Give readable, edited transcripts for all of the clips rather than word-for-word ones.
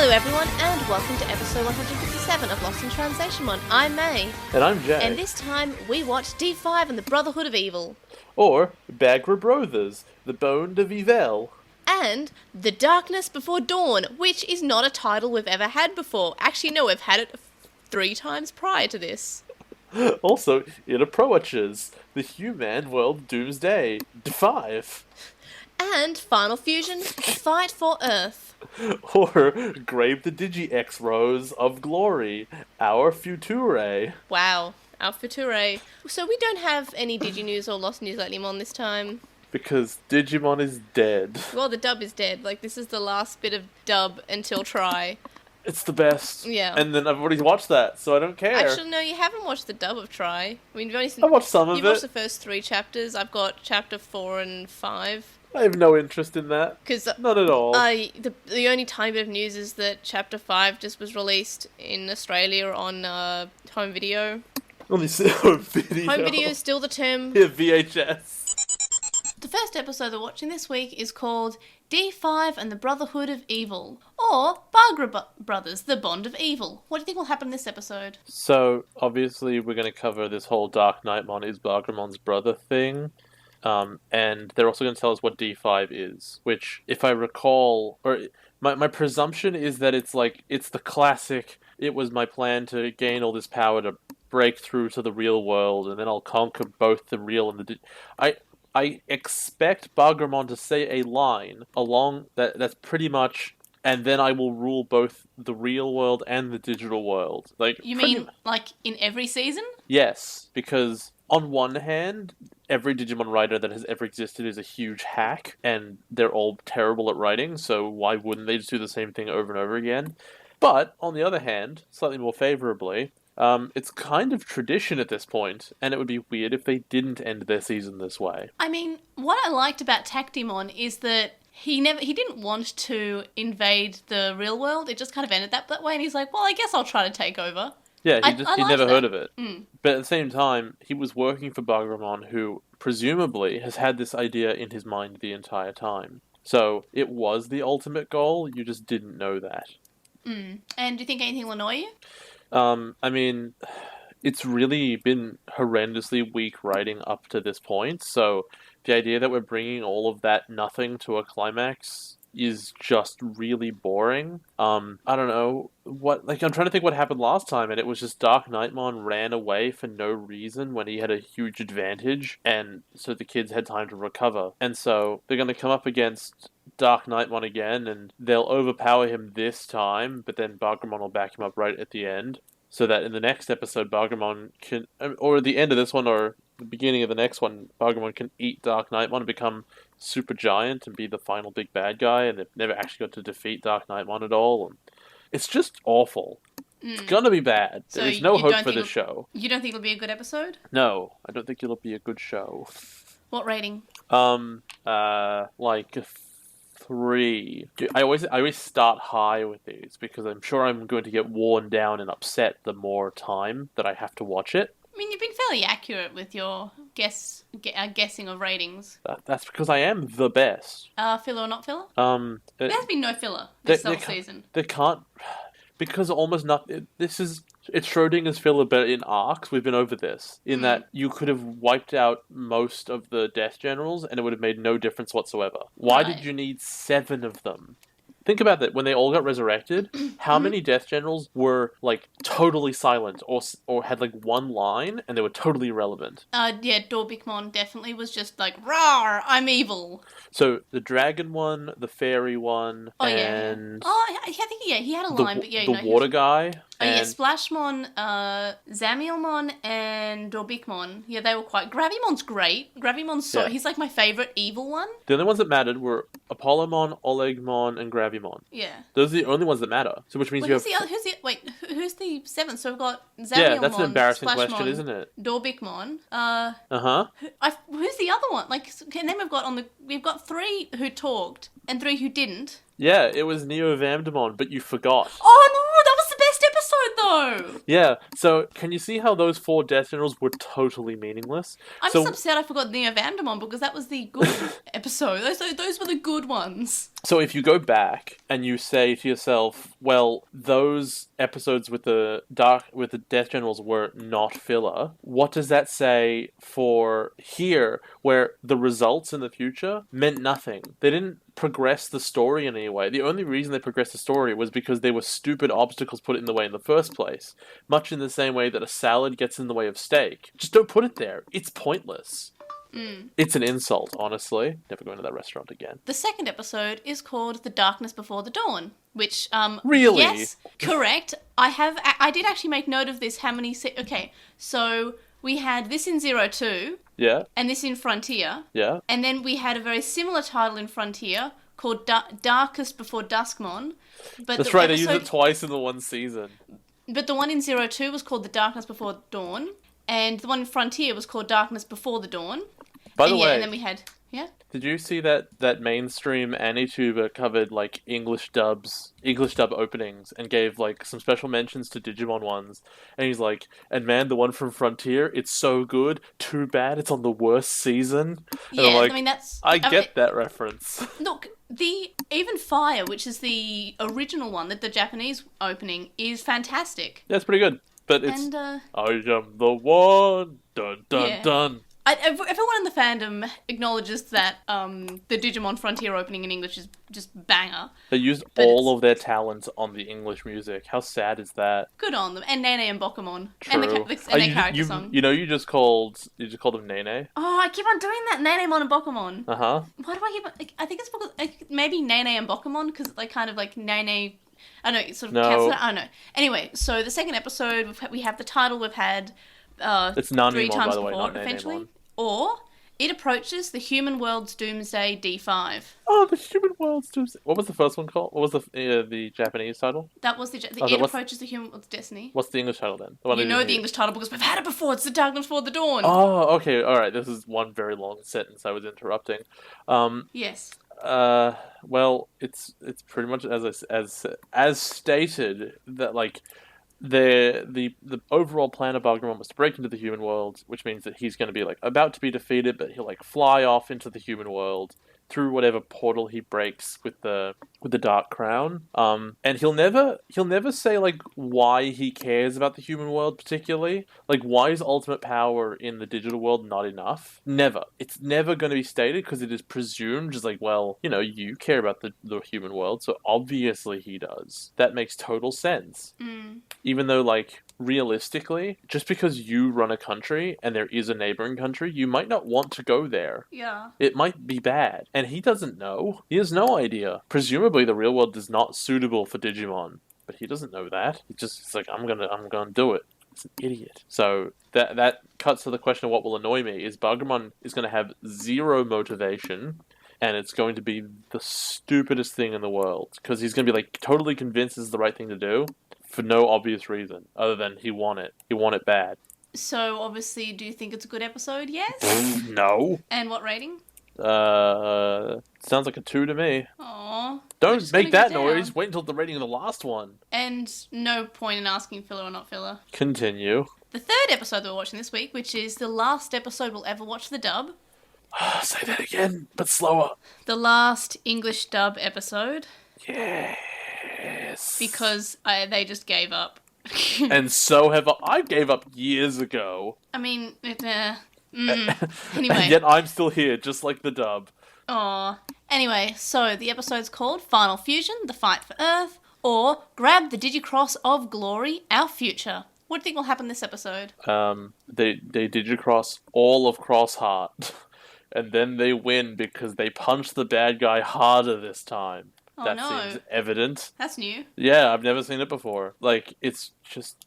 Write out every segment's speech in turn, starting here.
Hello everyone, and welcome to episode 157 of Lost in Translationmon. I'm May. And I'm Jay. And this time, we watch D5 and the Brotherhood of Evil. Or Bagra Brothers, the Bone of Evil. And The Darkness Before Dawn, which is not a title we've ever had before. Actually, no, we've had it 3 times prior to this. Also, Inner Proaches, the Human World Doomsday, D5. And Final Fusion, Fight for Earth. Or Grave the Digi-X Rose of Glory, Our Future. Wow, our Future. So we don't have any Digi-News or Lost News lately, Mon, this time. Because Digimon is dead. Well, the dub is dead. Like, this is the last bit of dub until Try. It's the best. Yeah. And then I've already watched that, so I don't care. Actually, no, you haven't watched the dub of Try. I mean, you've only seen... I watched some of it. You've watched the first 3 chapters. I've got chapter 4 and 5. I have no interest in that. Not at all. The only tiny bit of news is that chapter 5 just was released in Australia on home video. Only home video. Home video is still the term. Yeah, VHS. The first episode we're watching this week is called D5 and the Brotherhood of Evil, or Bagra Brothers, the Bond of Evil. What do you think will happen in this episode? So, obviously, we're going to cover this whole Dark Knightmon is Bagramon's brother thing. And they're also going to tell us what D5 is, which, if I recall, or my presumption is that it's the classic, it was my plan to gain all this power to break through to the real world, and then I'll conquer both the real and the... I expect Bagramon to say a line along that's pretty much, and then I will rule both the real world and the digital world. You mean, like, in every season? Yes, because... on one hand, every Digimon writer that has ever existed is a huge hack, and they're all terrible at writing, so why wouldn't they just do the same thing over and over again? But, on the other hand, slightly more favorably, it's kind of tradition at this point, and it would be weird if they didn't end their season this way. I mean, what I liked about Tactimon is that he didn't want to invade the real world, it just kind of ended that way, and he's like, well, I guess I'll try to take over. Yeah, he never heard of it. Mm. But at the same time, he was working for Bagramon, who presumably has had this idea in his mind the entire time. So it was the ultimate goal, you just didn't know that. Mm. And do you think anything will annoy you? I mean, it's really been horrendously weak writing up to this point, so the idea that we're bringing all of that nothing to a climax is just really boring. I don't know I'm trying to think what happened last time, and it was just Dark Knightmon ran away for no reason when he had a huge advantage, and so the kids had time to recover. And so they're going to come up against Dark Knightmon again, and they'll overpower him this time, but then Bagramon will back him up right at the end, so that in the next episode Bagramon can, or at the end of this one, or the beginning of the next one, Bagramon can eat Dark Knightmon and become super giant and be the final big bad guy, and they've never actually got to defeat Dark Knightmon at all. And it's just awful. It's gonna be bad. So there is no hope for this show. You don't think it'll be a good episode? No, I don't think it'll be a good show. What rating? Like 3. I always start high with these because I'm sure I'm going to get worn down and upset the more time that I have to watch it. I mean, you've been fairly accurate with your guessing of ratings. That's because I am the best. Filler or not filler? There has been no filler this whole season. There can't... Because almost nothing... It's Schrodinger's filler, but in arcs, we've been over this. In that you could have wiped out most of the Death Generals, and it would have made no difference whatsoever. Why did you need 7 of them? Think about that. When they all got resurrected, how many Death Generals were, like, totally silent or had, like, one line and they were totally irrelevant? Yeah, Dorbikmon definitely was just like, rawr, I'm evil. So, the dragon one, the fairy one, and... Oh, I think, he had a line, but yeah. The water guy. Oh, yeah, Splashmon, Zamielmon, and Dorbikmon. Yeah, they were quite... Gravimon's great. Gravimon's he's like my favourite evil one. The only ones that mattered were Apollomon, Olegmon, and Gravimon. Yeah. Those are the only ones that matter. So which means who's the 7th? So we've got Zamielmon, yeah, that's an embarrassing Splashmon, question, isn't it? Dorbikmon. Who's the other one? Like, and then we've got 3 who talked and 3 who didn't. Yeah, it was Neo Vamdemon, but you forgot. Oh no, that was the best episode No! Yeah, so can you see how those 4 Death Generals were totally meaningless? I'm So, just upset I forgot Neo Vandermon because that was the good episode. Those were the good ones. so if you go back and you say to yourself, well, those episodes with the Death Generals were not filler, what does that say for here, where the results in the future meant nothing? They didn't progress the story in any way. The only reason they progressed the story was because there were stupid obstacles put in the way in the first place. Much in the same way that a salad gets in the way of steak. Just don't put it there. It's pointless. It's an insult, honestly. Never going to that restaurant again. The second episode is called The Darkness Before the Dawn, which, Really? yes, correct. I did actually make note of this, how many, okay, so we had this in 02, Yeah, and this in Frontier, yeah. and then we had a very similar title in Frontier called Darkest Before Duskmon, but That's the right, they episode, used it twice in the one season. but the one in 02 was called The Darkness Before Dawn, and the one in Frontier was called Darkness Before the Dawn. By the and way, and then we had, did you see that mainstream AniTuber covered like English dub openings and gave like some special mentions to Digimon ones? And he's like, and man, the one from Frontier, it's so good. Too bad it's on the worst season. And Yeah, I'm like, I mean, that's... I get that reference. Look, even Fire, which is the original one, that the Japanese opening, is fantastic. Yeah, it's pretty good. But it's And, I am the one. Dun dun Yeah. dun. Everyone in the fandom acknowledges that the Digimon Frontier opening in English is just banger. They used But all of their talent on the English music. How sad is that? Good on them. And Nene and Bokumon. True. And, their character song. You just called them Nene. Oh, I keep on doing that, Nenemon and Bokumon. Uh-huh. Why do I keep on... I think it's because... maybe Nene and Bokumon, because it's like kind of like Nene... I know, it sort of No. cancels it. I don't know. Anyway, so the second episode, we have the title we've had It's 3 Nanimon, times by the way, before, not eventually. Nenemon. Or it approaches the human world's doomsday D5. Oh, the human world's doomsday. What was the first one called? What was the Japanese title? That was it what's- approaches the human world's destiny. What's the English title then? The one You that know didn't the hear. English title because we've had it before. It's The Darkness Before the Dawn. Oh, okay, all right. This is one very long sentence I was interrupting. Yes. Well, it's pretty much as stated that like the overall plan of Buggermon was to break into the human world, which means that he's going to be like about to be defeated, but he'll like fly off into the human world through whatever portal he breaks with the Dark Crown. And he'll never say like why he cares about the human world particularly. Like why is ultimate power in the digital world not enough? Never. It's never going to be stated because it is presumed just like, well, you care about the human world, so obviously he does. That makes total sense. Even though like realistically, just because you run a country and there is a neighboring country, you might not want to go there. Yeah. It might be bad. And he doesn't know. He has no idea. Presumably the real world is not suitable for Digimon. But he doesn't know that. It's like, I'm gonna do it. It's an idiot. So that cuts to the question of what will annoy me is Buggermon is gonna have zero motivation and it's going to be the stupidest thing in the world. Because he's gonna be like totally convinced this is the right thing to do for no obvious reason other than he want it. He want it bad. So, obviously, do you think it's a good episode? Yes? No. And what rating? Sounds like a 2 to me. Aww. Don't make that noise. Wait until the rating of the last one. And no point in asking filler or not filler. Continue. The third episode that we're watching this week, which is the last episode we'll ever watch the dub. Say that again, but slower. The last English dub episode. Yes. Because they just gave up. And so have I gave up years ago. I mean, anyway. And yet I'm still here, just like the dub. Aw. Anyway, so the episode's called Final Fusion, The Fight for Earth, or Grab the Digicross of Glory, Our Future. What do you think will happen this episode? They digicross all of Crossheart. And then they win because they punch the bad guy harder this time. Oh, that no. seems evident. That's new. Yeah, I've never seen it before. Like, it's just...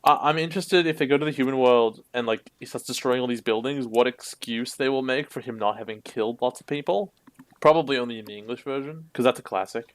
I'm interested if they go to the human world and, like, he starts destroying all these buildings, what excuse they will make for him not having killed lots of people. Probably only in the English version, because that's a classic.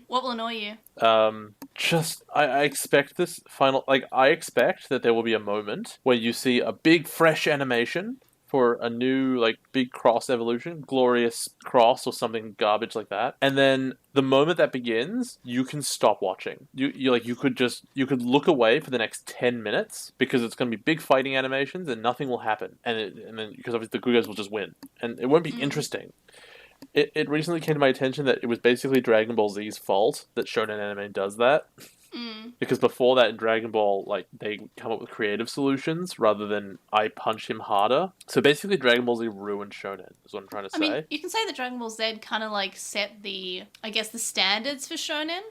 What will annoy you? I expect this final... Like, I expect that there will be a moment where you see a big, fresh animation for a new, like, big cross evolution, glorious cross or something garbage like that. And then the moment that begins, you can stop watching. You could look away for the next 10 minutes because it's going to be big fighting animations and nothing will happen. And then, because obviously the good guys will just win. And it won't be interesting. It recently came to my attention that it was basically Dragon Ball Z's fault that Shonen Anime does that. Because before that in Dragon Ball, like, they come up with creative solutions rather than I punch him harder. So basically Dragon Ball Z ruined Shonen, is what I'm trying to say. I mean, you can say that Dragon Ball Z kind of, like, set the standards for Shonen.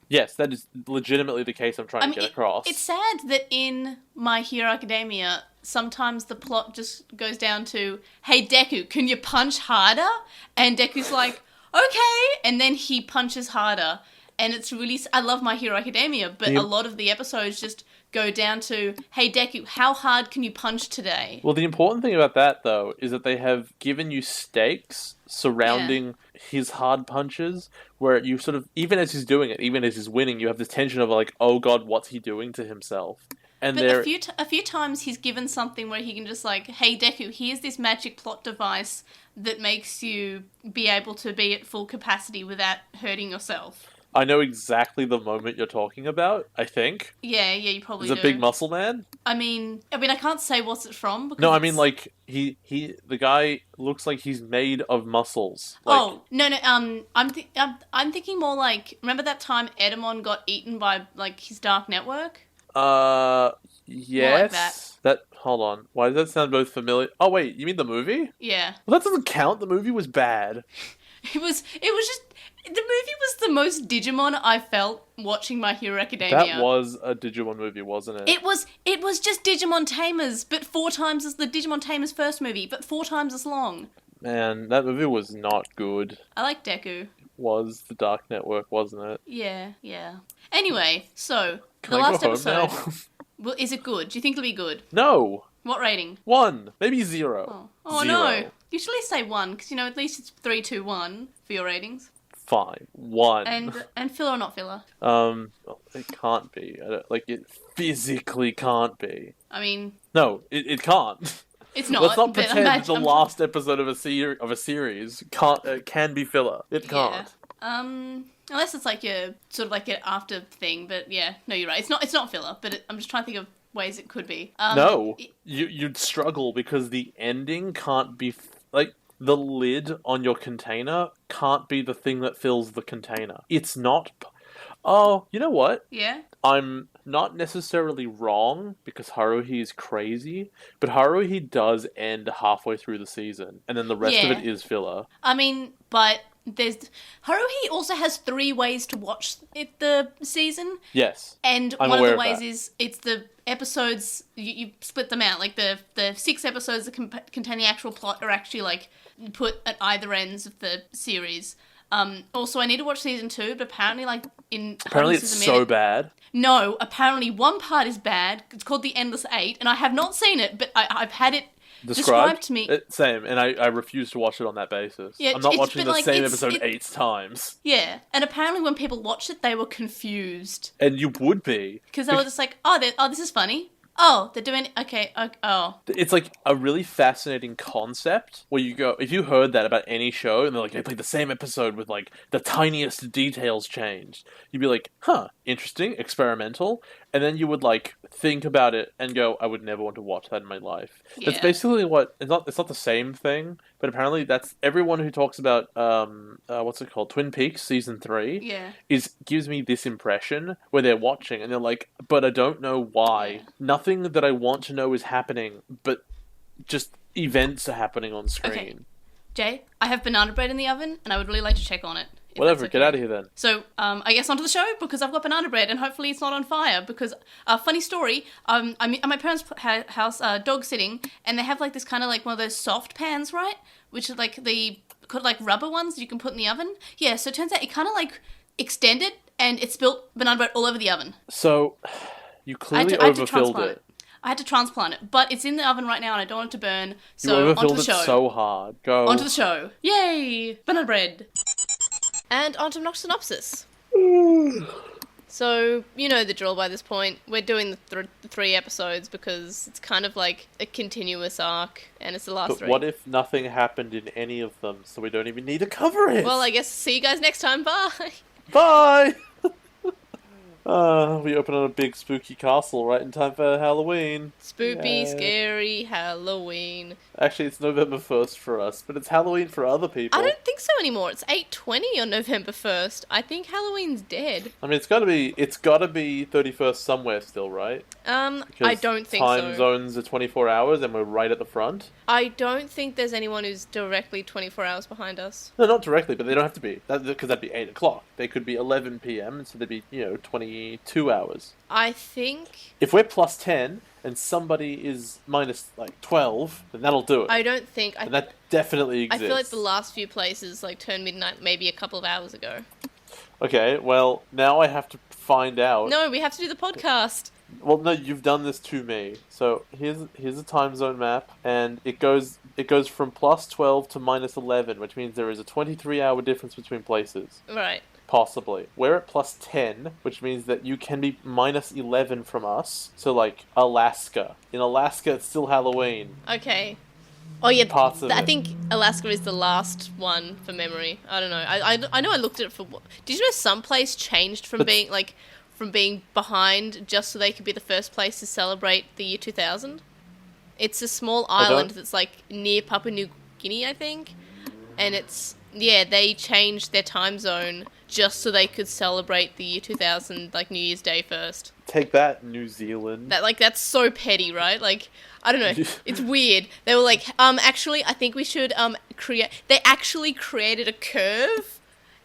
Yes, that is legitimately the case I'm trying to get across. It's sad that in My Hero Academia, sometimes the plot just goes down to, hey, Deku, can you punch harder? And Deku's like, okay, and then he punches harder. And it's really... I love My Hero Academia, but a lot of the episodes just go down to, hey, Deku, how hard can you punch today? Well, the important thing about that, though, is that they have given you stakes surrounding his hard punches, where you sort of... Even as he's doing it, even as he's winning, you have this tension of, like, oh god, what's he doing to himself? And but a few times he's given something where he can just, like, hey, Deku, here's this magic plot device that makes you be able to be at full capacity without hurting yourself. I know exactly the moment you're talking about, I think. Yeah, you probably do. He's a big muscle man. I mean, I can't say what's it from. Because no, I mean, like, the guy looks like he's made of muscles. Like... no, I'm thinking more like, remember that time Edamon got eaten by, like, his dark network? Yes. Like that. Hold on. Why does that sound both familiar? Oh, wait, you mean the movie? Yeah. Well, that doesn't count. The movie was bad. It was just... The movie was the most Digimon I felt watching My Hero Academia. That was a Digimon movie, wasn't it? It was just Digimon Tamers, but 4 times as the Digimon Tamers first movie, but 4 times as long. Man, that movie was not good. I like Deku. It was the Dark Network, wasn't it? Yeah. Anyway, so, Can the I last go home episode... now? Well, is it good? Do you think it'll be good? No. What rating? 1. Maybe 0. Oh 0. no. Usually say 1, because, at least it's 3, 2, 1 for your ratings. Fine. 1. And filler or not filler? It can't be. It physically can't be. I mean... No, it can't. It's not. Let's not pretend that the last episode of a series can be filler. It can't. Unless it's like a sort of like an after thing, but yeah, no, you're right. It's not filler, but I'm just trying to think of ways it could be. No, you'd struggle because the ending can't be the lid on your container can't be the thing that fills the container. It's not. Oh, you know what? Yeah. I'm not necessarily wrong because Haruhi is crazy, but Haruhi does end halfway through the season, and then the rest of it is filler. I mean, but Haruhi also has 3 ways to watch the season. Yes. And one of the ways is it's the episodes, you split them out. Like the 6 episodes that contain the actual plot are actually like put at either ends of the series. Also, I need to watch season 2, but apparently it's so bad. No, apparently one part is bad. It's called The Endless 8, and I have not seen it, but I've had it described to me. Same, and I refuse to watch it on that basis. Yeah, I'm not watching the same episode 8 times. Yeah, and apparently when people watched it, they were confused. And you would be. Because they were just like, oh, this is funny. Oh, they're doing... Okay, oh. It's like a really fascinating concept where you go... If you heard that about any show and they're like, they played the same episode with like the tiniest details changed, you'd be like, huh, interesting, experimental. And then you would like think about it and go, I would never want to watch that in my life. Yeah. That's basically what... It's not the same thing, but apparently that's everyone who talks about, what's it called? Twin Peaks Season 3. Yeah. Gives me this impression where they're watching and they're like, but I don't know why. Yeah. Nothing that I want to know is happening, but just events are happening on screen. Okay. Jay, I have banana bread in the oven and I would really like to check on it. Whatever, get out of here then. So, I guess onto the show, because I've got banana bread, and hopefully it's not on fire, because, funny story, I'm at my parents' house, dog sitting, and they have, like, this kind of, like, one of those soft pans, right? Which is, like, rubber ones you can put in the oven. Yeah, so it turns out it kind of, like, extended, and it spilt banana bread all over the oven. So, you clearly overfilled it. I had to transplant it, but it's in the oven right now, and I don't want it to burn, so you overfilled onto the show. It so hard. Go. Onto the show. Yay! Banana bread. And onto Obnoxious Synopsis. So, you know the drill by this point. We're doing the 3 episodes because it's kind of like a continuous arc, and it's the last But 3. what if nothing happened in any of them, so we don't even need to cover it? Well, I guess see you guys next time. Bye! Bye! We open on a big spooky castle right in time for Halloween. Spoopy, Yay. scary Halloween. Actually, it's November 1st for us, but it's Halloween for other people. I don't think so anymore. It's 8:20 on November 1st. I think Halloween's dead. I mean, it's gotta be 31st somewhere still, right? I don't think time so. zones are 24 hours and we're right at the front. I don't think there's anyone who's directly 24 hours behind us. No, not directly, but they don't have to be. Because that'd be 8 o'clock. They could be 11 p.m., so they'd be, 22 hours. I think... If we're plus 10 and somebody is minus, 12, then that'll do it. I don't think... And that definitely I exists. feel like the last few places, turned midnight maybe a couple of hours ago. Okay, well, now I have to find out. No, we have to do the podcast. Well, no, you've done this to me. So here's a time zone map, and it goes from plus 12 to minus 11, which means there is a 23-hour difference between places. Right. Possibly. We're at plus 10, which means that you can be minus 11 from us. So, Alaska. In Alaska, it's still Halloween. Okay. Oh yeah, Parts of I it. think Alaska is the last one for memory. I don't know. I know I looked at it for... Did you know some place changed from being behind just so they could be the first place to celebrate the year 2000? It's a small island that's near Papua New Guinea, I think. And they changed their time zone just so they could celebrate the year 2000, New Year's Day first. Take that, New Zealand. That's so petty, right? I don't know. It's weird. They were actually, I think we should create... They actually created a curve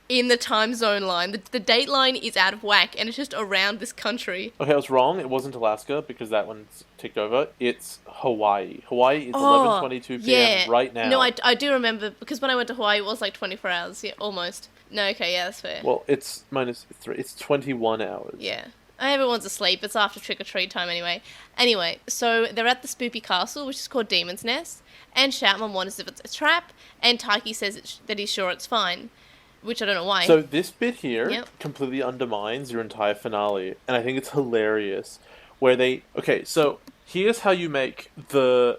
in the time zone line. The date line is out of whack, and it's just around this country. Okay, I was wrong. It wasn't Alaska, because that one's ticked over. It's Hawaii. Hawaii is 11:22 p.m. right now. No, I do remember, because when I went to Hawaii, it was 24 hours. Yeah, almost. No, okay, yeah, that's fair. Well, it's minus 3. It's 21 hours. Yeah. Everyone's asleep. It's after trick-or-treat time anyway. Anyway, so they're at the spoopy castle, which is called Demon's Nest, and Shoutmon wonders if it's a trap, and Taiki says that he's sure it's fine, which I don't know why. So this bit here completely undermines your entire finale, and I think it's hilarious, where they... Okay, so here's how you make your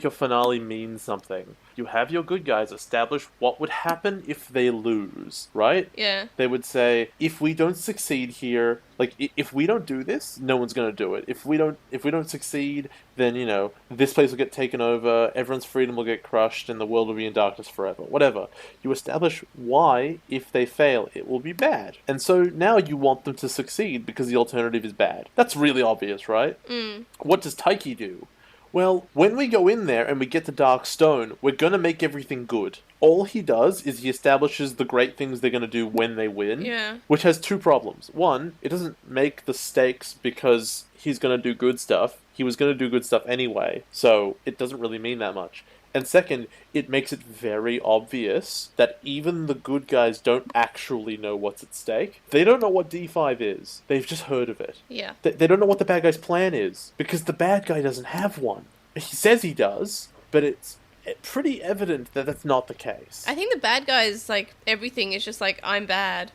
finale mean something. You have your good guys establish what would happen if they lose, right? Yeah. They would say, if we don't succeed here, if we don't do this, no one's going to do it. If we don't succeed, then, this place will get taken over, everyone's freedom will get crushed, and the world will be in darkness forever. Whatever. You establish why, if they fail, it will be bad. And so now you want them to succeed because the alternative is bad. That's really obvious, right? Mm. What does Taiki do? Well, when we go in there and we get the Dark Stone, we're going to make everything good. All he does is he establishes the great things they're going to do when they win. Yeah. Which has 2 problems. One, it doesn't make the stakes because he's going to do good stuff. He was going to do good stuff anyway, so it doesn't really mean that much. And second, it makes it very obvious that even the good guys don't actually know what's at stake. They don't know what D5 is. They've just heard of it. Yeah. They don't know what the bad guy's plan is, because the bad guy doesn't have one. He says he does, but it's pretty evident that that's not the case. I think the bad guys, everything is just I'm bad.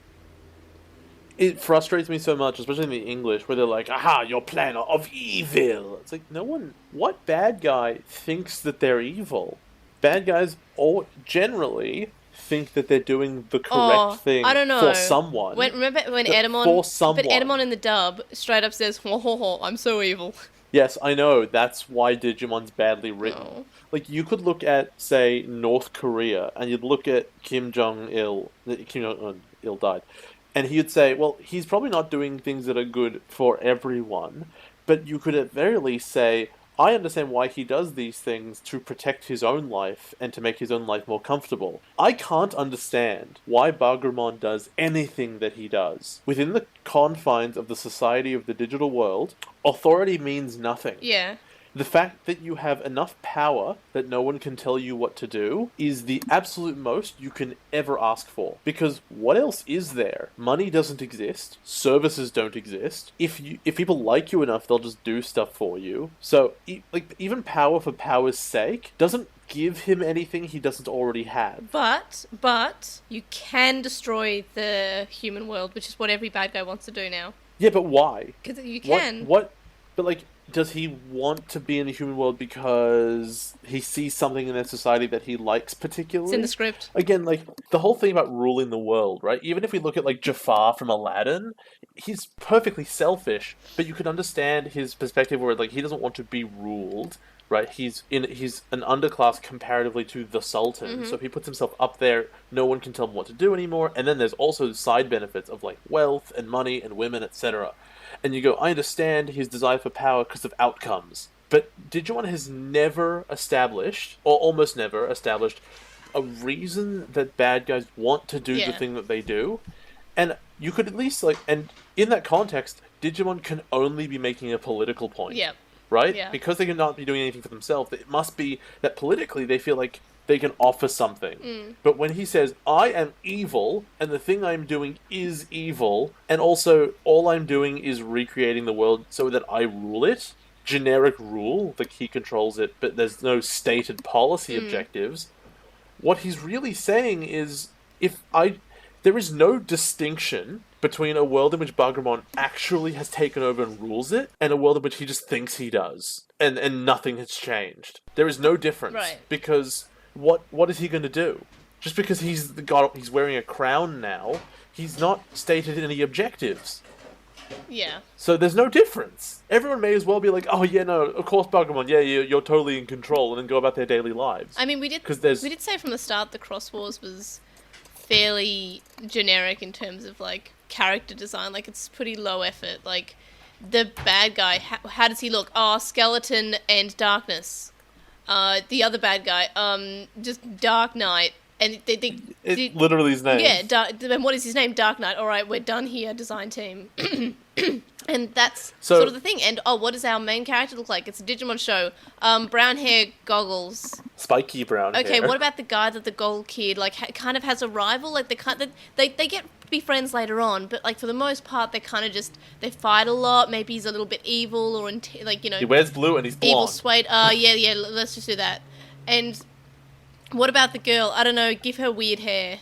It frustrates me so much, especially in the English, where they're like, aha, your plan of evil. It's no one... What bad guy thinks that they're evil? Bad guys all generally think that they're doing the correct thing I don't know. for someone. Remember when Edamon... For someone. But Edamon in the dub straight up says, ho ho ho, I'm so evil. Yes, I know. That's why Digimon's badly written. Oh. You could look at, say, North Korea, and you'd look at Kim Jong-il. Kim Jong-il died. And he'd say, well, he's probably not doing things that are good for everyone, but you could at very least say, I understand why he does these things to protect his own life and to make his own life more comfortable. I can't understand why Bagramon does anything that he does. Within the confines of the society of the digital world, authority means nothing. Yeah. The fact that you have enough power that no one can tell you what to do is the absolute most you can ever ask for. Because what else is there? Money doesn't exist. Services don't exist. If people like you enough, they'll just do stuff for you. So, even power for power's sake doesn't give him anything he doesn't already have. But you can destroy the human world, which is what every bad guy wants to do now. Yeah, but why? Because you can. What? But like, does he want to be in the human world because he sees something in their society that he likes particularly? It's in the script. Again, like, the whole thing about ruling the world, right? Even if we look at, like, Jafar from Aladdin, he's perfectly selfish, but you can understand his perspective where, like, he doesn't want to be ruled, right? He's an underclass comparatively to the Sultan, so if he puts himself up there, no one can tell him what to do anymore, and then there's also side benefits of, like, wealth and money and women, etc. And you go, I understand his desire for power because of outcomes. But Digimon has never established, or almost never established, a reason that bad guys want to do the thing that they do. And you could at least, like, and in that context, Digimon can only be making a political point. Yep. Right? Yeah. Because they cannot be doing anything for themselves, it must be that politically they feel like they can offer something. But when he says, I am evil, and the thing I'm doing is evil, and also all I'm doing is recreating the world so that I rule it, generic rule, like he controls it, but there's no stated policy objectives, what he's really saying is, there is no distinction between a world in which Bagramon actually has taken over and rules it, and a world in which he just thinks he does, and nothing has changed. There is no difference. Right. Because what is he going to do? Just because he's wearing a crown now, he's not stated any objectives. Yeah. So there's no difference. Everyone may as well be like, oh yeah, no, of course Bagramon, yeah, you're totally in control, and then go about their daily lives. I mean, we did say from the start the Cross Wars was fairly generic in terms of, like, character design. Like, it's pretty low effort. Like, the bad guy, how does he look? Oh, skeleton and darkness. The other bad guy, just Dark Knight. And it's literally his name. Yeah, and what is his name? Dark Knight. All right, we're done here, design team. And that's So- sort of the thing. And, what does our main character look like? It's a Digimon show. Brown hair, goggles. Spiky brown hair. Okay, what about the guy that the gold kid, like, kind of has a rival? Like, they get to be friends later on, but, like, for the most part, they kind of just, they fight a lot. Maybe he's a little bit evil or, like, you know. He wears blue and he's blonde. Evil Suede. Yeah, let's just do that. And what about the girl? I don't know, give her weird hair.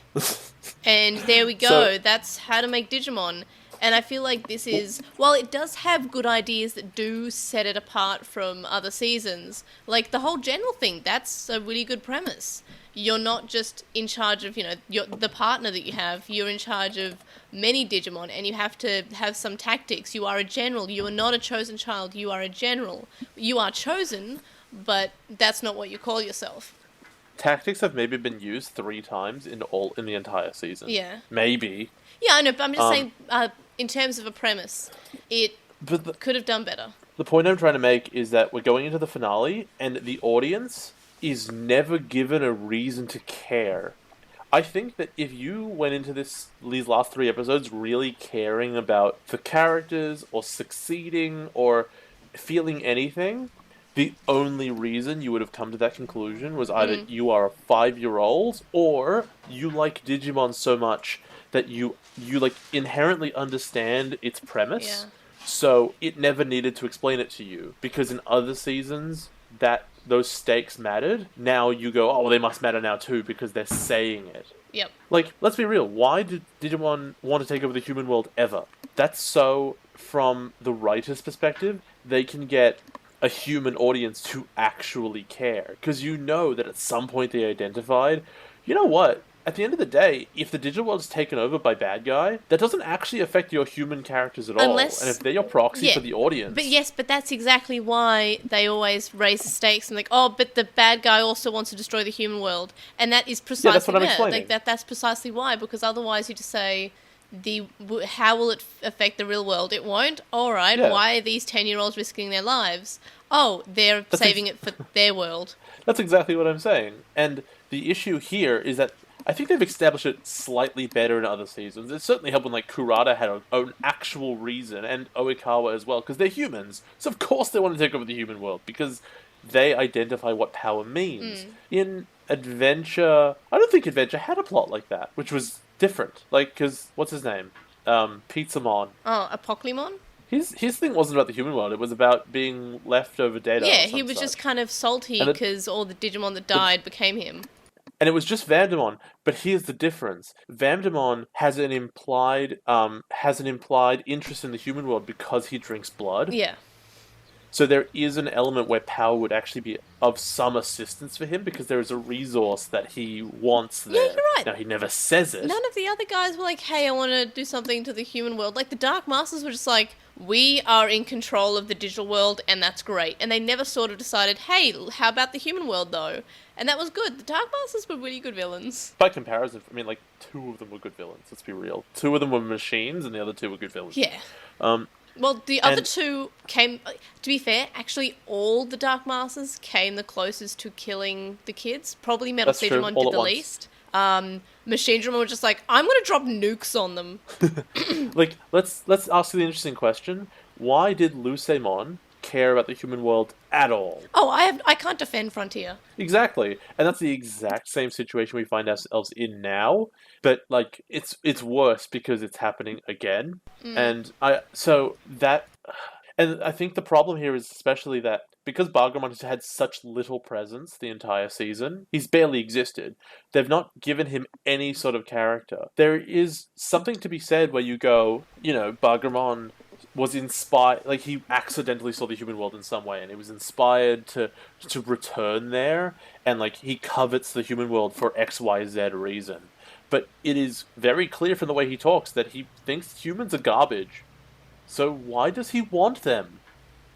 And there we go. So- That's how to make Digimon. And I feel like this is, while it does have good ideas that do set it apart from other seasons, like the whole general thing, that's a really good premise. You're not just in charge of, the partner that you have. You're in charge of many Digimon, and you have to have some tactics. You are a general. You are not a chosen child. You are a general. You are chosen, but that's not what you call yourself. Tactics have maybe been used 3 times in the entire season. Yeah. Maybe. Yeah, I know, but I'm just saying, in terms of a premise, it could have done better. The point I'm trying to make is that we're going into the finale, and the audience is never given a reason to care. I think that if you went into these last 3 episodes really caring about the characters, or succeeding, or feeling anything, the only reason you would have come to that conclusion was either you are a 5-year-old, or you like Digimon so much that you like inherently understand its premise. Yeah. So it never needed to explain it to you, because in other seasons those stakes mattered. Now you go, oh, well, they must matter now too because they're saying it. Yep. Like, let's be real. Why did Digimon want to take over the human world ever? That's so, from the writer's perspective, they can get a human audience to actually care. Because you know that at some point they identified, you know what? At the end of the day, if the digital world is taken over by bad guy, that doesn't actually affect your human characters at all. And if they're your proxy for the audience... But that's exactly why they always raise the stakes and like, oh, but the bad guy also wants to destroy the human world. And that is precisely that's what I'm explaining. Like, that's precisely why, because otherwise you just say, how will it affect the real world? It won't? Alright, why are these 10-year-olds risking their lives? Oh, they're saving it for their world. That's exactly what I'm saying. And the issue here is that I think they've established it slightly better in other seasons. It certainly helped when, like, Kurata had an actual reason, and Oikawa as well, because they're humans. So of course they want to take over the human world, because they identify what power means. In Adventure, I don't think Adventure had a plot like that, which was different. Like, because, what's his name? Pizzamon. Oh, a Pokemon? His thing wasn't about the human world. It was about being leftover data. Yeah, Or he some was such. just kind of salty And because all the Digimon that died became him. and it was just Vandemon. But here's the difference: Vandemon has an implied interest in the human world because he drinks blood. Yeah. So there is an element where power would actually be of some assistance for him because there is a resource that he wants there. Yeah, you're right. Now he never says it. None of the other guys were like, hey, I want to do something to the human world. Like, the Dark Masters were just like, we are in control of the digital world, and that's great. And they never sort of decided, hey, how about the human world, though? And that was good. The Dark Masters were really good villains. By comparison, I mean, like, 2 of them were good villains, let's be real. 2 of them were machines, and the other 2 were good villains. Yeah. Um, Well, the other 2 came... To be fair, actually, all the Dark Masters came the closest to killing the kids. Probably Metal That's true, Siegmon all did at the once. least. Machine Dramon were just like, I'm going to drop nukes on them. like, let's ask the interesting question. Why did Lucemon care about the human world at all? Oh, I can't defend Frontier. Exactly. And that's the exact same situation we find ourselves in now, but like it's worse because it's happening again. And I think the problem here is especially that because Bargramon has had such little presence the entire season, he's barely existed. They've not given him any sort of character. There is something to be said where you go, Bargramon was inspired, like he accidentally saw the human world in some way, and he was inspired to return there, and like he covets the human world for XYZ reason. But it is very clear from the way he talks that he thinks humans are garbage. So why does he want them?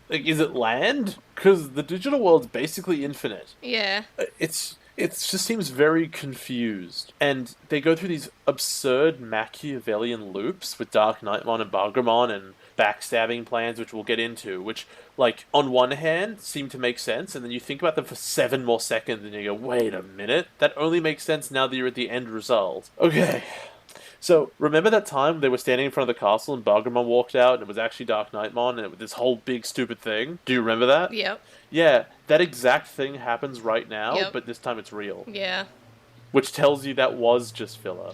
Like, is it land? Because the digital world's basically infinite. Yeah. It just seems very confused. And they go through these absurd Machiavellian loops with Dark Knightmon and Bargramon and backstabbing plans, which we'll get into, which, like, on one hand, seem to make sense, and then you think about them for 7 more seconds and you go, wait a minute, that only makes sense now that you're at the end result. Okay. So, remember that time they were standing in front of the castle and Bargramon walked out and it was actually Dark Knightmon and it was this whole big stupid thing? Do you remember that? Yep. Yeah, that exact thing happens right now, Yep. but this time it's real. Yeah. Which tells you that was just filler.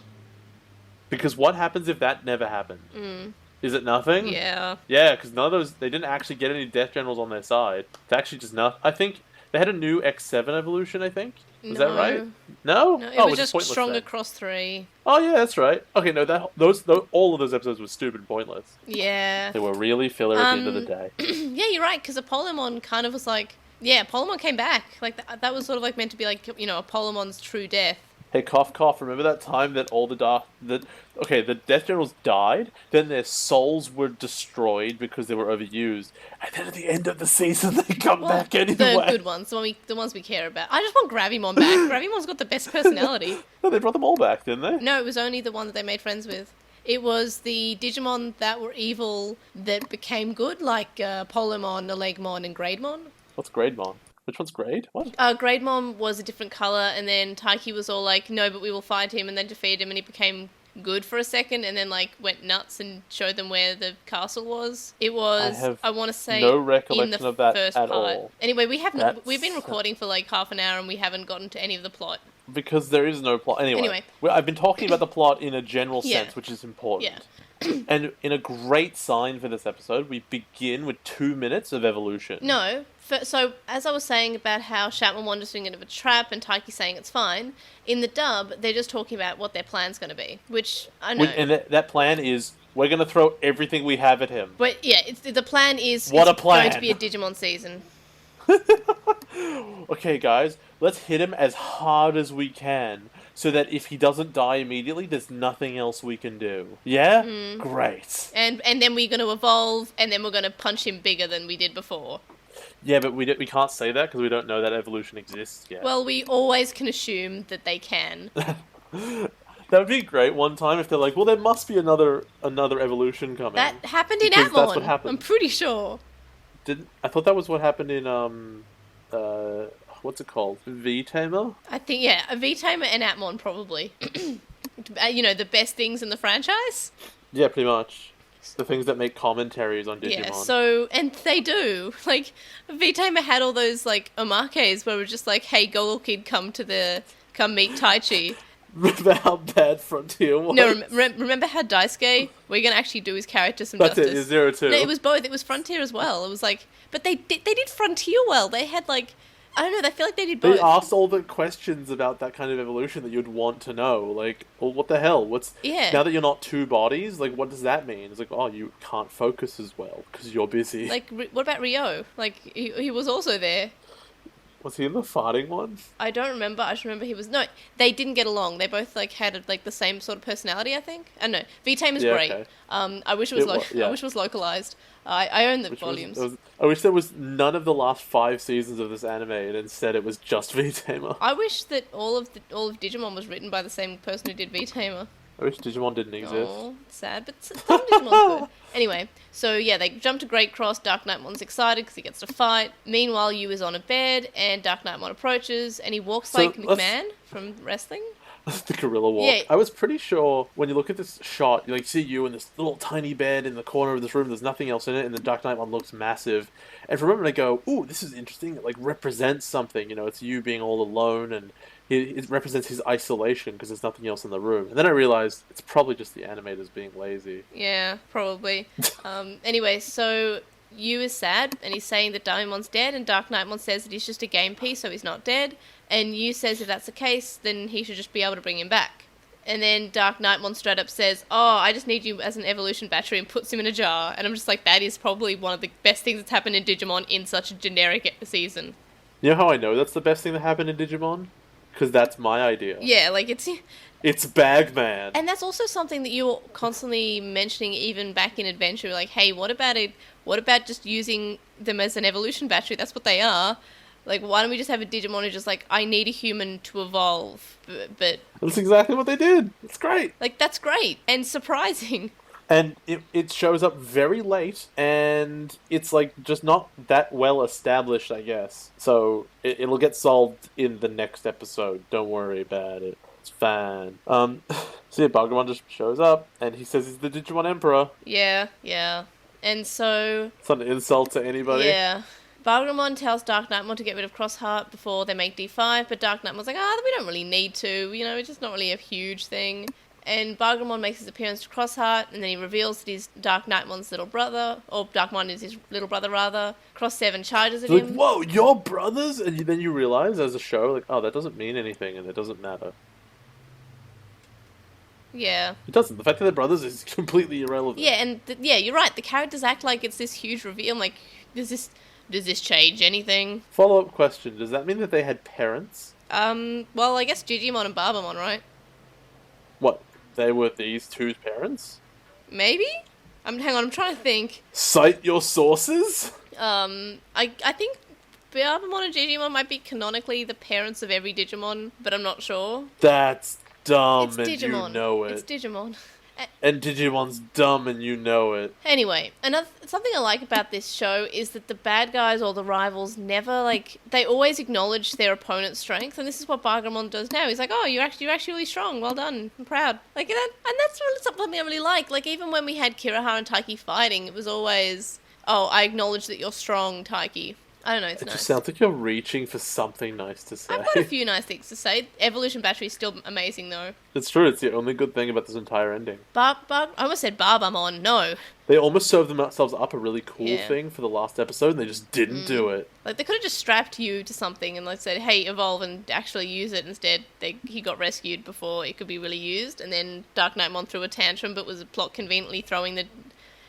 Because what happens if that never happened? Is it nothing? Yeah. Yeah, because none of those, they didn't actually get any Death Generals on their side. It's actually just nothing. I think they had a new X7 evolution, I think. Is that right? No? No, it Oh, was just just stronger then. cross 3. Oh yeah, that's right. Okay, no, all of those episodes were stupid and pointless. Yeah. They were really filler at the end of the day. Yeah, you're right, because Apollomon kind of was like... Yeah, Apollomon came back. Like, that was sort of like meant to be like, Apollomon's true death. Hey, cough, cough. Remember that time that all the Death Generals died, then their souls were destroyed because they were overused, and then at the end of the season they come back anyway. The good ones, the ones we care about. I just want Gravimon back. Gravimon's got the best personality. No, they brought them all back, didn't they? No, it was only the one that they made friends with. It was the Digimon that were evil that became good, like Polymon, Elegmon, and Grademon. What's Grademon? Which one's Grade? What? Grademon was a different colour, and then Taiki was all like, no, but we will fight him, and then defeat him, and he became good for a second, and then like went nuts and showed them where the castle was. It was, I want to say, no recollection in the of that first at part. all. Anyway, we've been recording for like half an hour, and we haven't gotten to any of the plot. Because there is no plot. Anyway. I've been talking about the plot in a general sense, which is important. Yeah. And in a great sign for this episode, we begin with 2 minutes of evolution. No. So, as I was saying about how Shatman wanders doing it of a trap and Taiki saying it's fine, in the dub, they're just talking about what their plan's going to be, which I know. And that plan is, we're going to throw everything we have at him. But yeah, the plan is what it's a plan. going to be a Digimon season. Okay, guys, let's hit him as hard as we can, so that if he doesn't die immediately, there's nothing else we can do. Yeah? Great. And then we're going to evolve, and then we're going to punch him bigger than we did before. Yeah, but we can't say that because we don't know that evolution exists yet. Well, we always can assume that they can. That would be great one time if they're like, well, there must be another evolution coming. That happened in Because Atmon. that's what happened. I'm pretty sure. I thought that was what happened in what's it called? V-Tamer? I think, yeah, a V-Tamer and Atmon probably. The best things in the franchise? Yeah, pretty much. The things that make commentaries on Digimon. Yeah, so, and they do. Like, V-Tamer had all those, like, omakes where it was just like, hey, Gogol Kid, come meet Taichi. Remember how bad Frontier was? No, remember how Daisuke? We're gonna actually do his character some That's justice. it, is 0-2. No, it was both. It was Frontier as well. It was like, but they did Frontier well. They had like, I don't know. They feel like they did both. They asked all the questions about that kind of evolution that you'd want to know. Like, well, what the hell? Now that you're not two bodies, like, what does that mean? It's like, oh, you can't focus as well because you're busy. Like, what about Ryo? Like, he was also there. Was he in the farting one? I don't remember. I just remember he was... No, they didn't get along. They both, like, had, like, the same sort of personality, I think. I don't know. V-Tame is great. Okay. I wish it was, I wish it was localized. I own the volumes. I wish there was none of the last 5 seasons of this anime, and instead it was just V-Tamer. I wish that all of Digimon was written by the same person who did V-Tamer. I wish Digimon didn't exist. Oh, sad, but some Digimon's good. Anyway, so yeah, they jump to Great Cross. Dark Knightmon's excited because he gets to fight. Meanwhile, Yu is on a bed, and Dark Knightmon approaches, and he walks like McMahon from wrestling. The gorilla walk. Yeah. I was pretty sure when you look at this shot, you like see you in this little tiny bed in the corner of this room. There's nothing else in it, and the Dark Knightmon looks massive. And for a moment, I go, "Ooh, this is interesting. It like represents something. You know, it's you being all alone, and it represents his isolation because there's nothing else in the room." And then I realized it's probably just the animators being lazy. Yeah, probably. Anyway, so Yu is sad, and he's saying that Diamon's dead, and Dark Knightmon says that he's just a game piece, so he's not dead. And Yu says if that's the case, then he should just be able to bring him back. And then Dark Knightmon straight up says, "Oh, I just need you as an evolution battery," and puts him in a jar. And I'm just like, that is probably one of the best things that's happened in Digimon in such a generic season. You know how I know that's the best thing that happened in Digimon? Because that's my idea. Yeah, like It's Bagman. And that's also something that you're constantly mentioning even back in Adventure. Like, hey, what about just using them as an evolution battery? That's what they are. Like, why don't we just have a Digimon who's just like, I need a human to evolve, but... That's exactly what they did. It's great. Like, that's great. And surprising. And it shows up very late, and it's, like, just not that well established, I guess. So, it'll get solved in the next episode. Don't worry about it. It's fine. So yeah, Bagumon just shows up, and he says he's the Digimon Emperor. Yeah. And so... It's not an insult to anybody. Yeah. Bagumon tells Dark Knightmon to get rid of Crossheart before they make D5, but Dark Knightmon's like, we don't really need to, you know, it's just not really a huge thing. And Bagumon makes his appearance to Crossheart, and then he reveals that he's Dark Knightmon's little brother, or Darkmon is his little brother, rather. Cross 7 charges at him. Like, whoa, you're brothers? And then you realise as a show, like, oh, that doesn't mean anything, and it doesn't matter. Yeah. It doesn't. The fact that they're brothers is completely irrelevant. Yeah, and you're right, the characters act like it's this huge reveal. I'm like, does this change anything? Follow-up question, does that mean that they had parents? Well, I guess Digimon and Barbamon, right? What? They were these two's parents? Maybe? Hang on, I'm trying to think. Cite your sources? I think Barbamon and Digimon might be canonically the parents of every Digimon, but I'm not sure. That's dumb, it's and Digimon. You know it. It's Digimon. And Digimon's dumb, and you know it. Anyway, something I like about this show is that the bad guys or the rivals never, like, they always acknowledge their opponent's strength, and this is what Bargamon does now. He's like, oh, you're actually really strong, well done, I'm proud. Like, and that's really something I really like. Like, even when we had Kirahara and Taiki fighting, it was always, oh, I acknowledge that you're strong, Taiki. I don't know, it's nice. It just sounds like you're reaching for something nice to say. I've got a few nice things to say. Evolution Battery is still amazing, though. It's true, it's the only good thing about this entire ending. I almost said Barbamon, no. They almost served themselves up a really cool thing for the last episode, and they just didn't do it. Like, they could have just strapped you to something and like said, hey, evolve and actually use it. Instead, he got rescued before it could be really used, and then Dark Knightmon threw a tantrum, but was a plot conveniently throwing the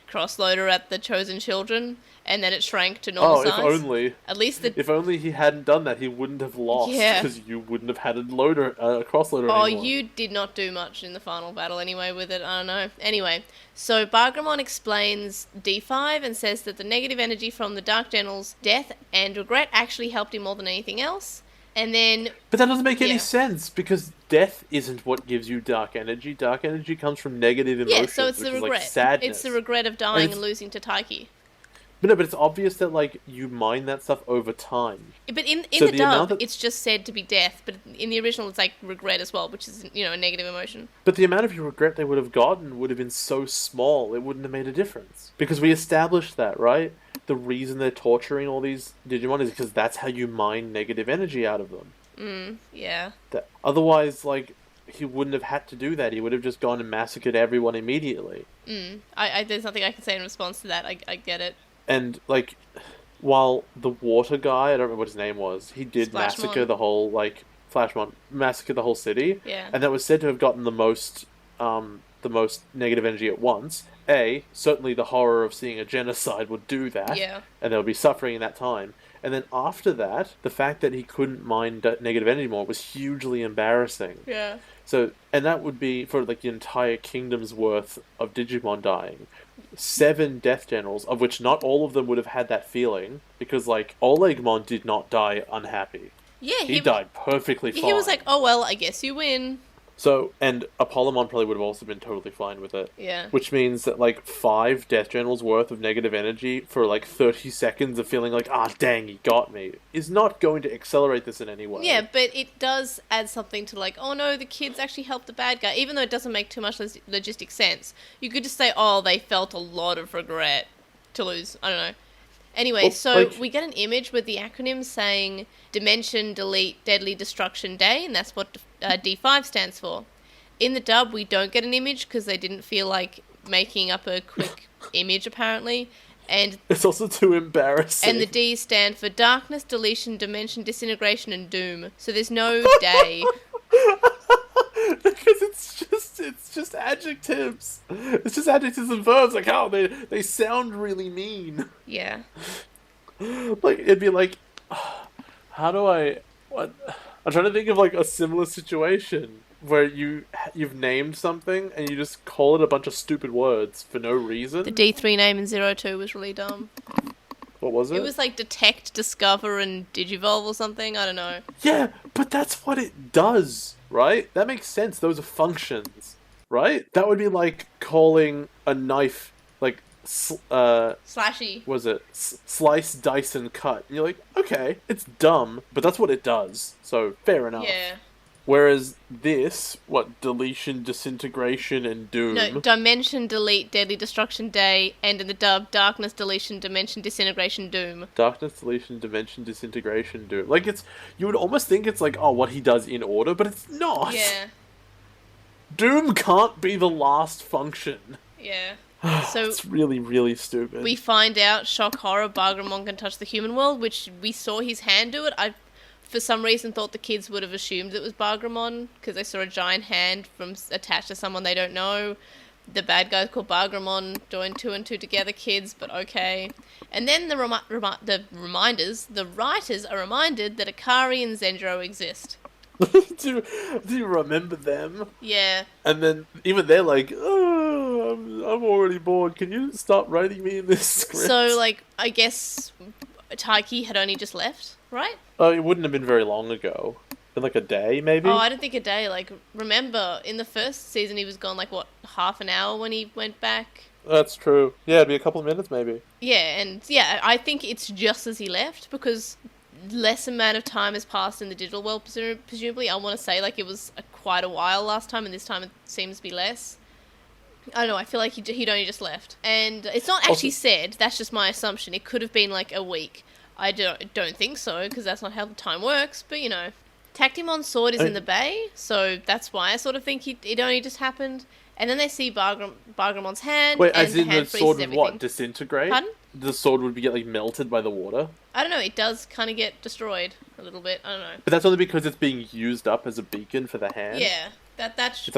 crossloader at the chosen children, and then it shrank to normal size. Oh, if only. At least if only he hadn't done that, he wouldn't have lost, because you wouldn't have had a crossloader anymore. Oh, you did not do much in the final battle anyway with it, I don't know. Anyway, so Bargramon explains D5 and says that the negative energy from the Dark General's death and regret actually helped him more than anything else. And then... But that doesn't make any sense, because death isn't what gives you dark energy. Dark energy comes from negative emotions, yeah, so it's the regret. Like sadness. It's the regret of dying and losing to Taiki. But no, but it's obvious that, like, you mine that stuff over time. But in the dub, it's just said to be death, but in the original it's like regret as well, which is, you know, a negative emotion. But the amount of regret they would have gotten would have been so small, it wouldn't have made a difference. Because we established that, right? The reason they're torturing all these Digimon is because that's how you mine negative energy out of them. Yeah. Otherwise, like, he wouldn't have had to do that. He would have just gone and massacred everyone immediately. There's nothing I can say in response to that. I get it. And, like, while the water guy, I don't remember what his name was, he did massacre the whole, like, Flashmon, massacre the whole city. Yeah. And that was said to have gotten the most negative energy at once. Certainly the horror of seeing a genocide would do that. Yeah. And there would be suffering in that time. And then after that, the fact that he couldn't mine negative energy more was hugely embarrassing. Yeah. So, and that would be for, like, the entire kingdom's worth of Digimon dying. 7 Death Generals, of which not all of them would have had that feeling, because, like, Olegmon did not die unhappy. Yeah, he died perfectly fine. He was like, oh, well, I guess you win. So, and Apollomon probably would have also been totally fine with it. Yeah. Which means that, like, 5 Death Generals worth of negative energy for, like, 30 seconds of feeling like, dang, he got me, is not going to accelerate this in any way. Yeah, but it does add something to, like, oh no, the kids actually helped the bad guy, even though it doesn't make too much logistic sense. You could just say, oh, they felt a lot of regret to lose. I don't know. Anyway, we get an image with the acronym saying Dimension Delete Deadly Destruction Day, and that's what D5 stands for. In the dub, we don't get an image because they didn't feel like making up a quick image, apparently. And it's also too embarrassing. And the D stand for Darkness, Deletion, Dimension, Disintegration, and Doom. So there's no day. Because it's just adjectives. It's just adjectives and verbs. Like, they sound really mean. Yeah. Like, it'd be like, what? I'm trying to think of, like, a similar situation where you've named something and you just call it a bunch of stupid words for no reason. The D3 name in 02 was really dumb. What was it? It was like Detect, Discover, and Digivolve or something. I don't know. Yeah, but that's what it does, right? That makes sense. Those are functions, right? That would be like calling a knife, like, slashy. Was it slice, dice, and cut? And you're like, okay, it's dumb, but that's what it does. So fair enough. Yeah. Whereas this, deletion, disintegration, and doom... No, Dimension, Delete, Deadly Destruction Day, and in the dub, Darkness, Deletion, Dimension, Disintegration, Doom. Darkness, Deletion, Dimension, Disintegration, Doom. Like, you would almost think it's like, what he does in order, but it's not! Yeah. Doom can't be the last function. Yeah. So it's really, really stupid. We find out, shock horror, Bargramon can touch the human world, which we saw his hand do it. I, for some reason, thought the kids would have assumed it was Bargramon, because they saw a giant hand attached to someone they don't know. The bad guy's called Bargramon, join 2 and 2 together, kids, but okay. And then the writers are reminded that Akari and Zenjiro exist. do you remember them? Yeah. And then even they're like, I'm already bored. Can you stop writing me in this script? So, like, I guess Taiki had only just left, right? Oh, it wouldn't have been very long ago. In like a day, maybe? Oh, I don't think a day. Like, remember, in the first season he was gone, like, what, half an hour when he went back? That's true. Yeah, it'd be a couple of minutes, maybe. Yeah, and yeah, I think it's just as he left, because less amount of time has passed in the digital world, presumably. I want to say, like, it was quite a while last time, and this time it seems to be less. I don't know, I feel like he'd only just left. And it's not actually said, that's just my assumption. It could have been, like, a week. I don't think so, because that's not how the time works, but, you know. Tactimon's sword is in the bay, so that's why I sort of think it only just happened. And then they see Bargramon's hand. Wait, and as in the sword would everything. what? Disintegrate? Pardon? The sword would get, like, melted by the water? I don't know, it does kind of get destroyed a little bit. I don't know. But that's only because it's being used up as a beacon for the hand? Yeah, that's too.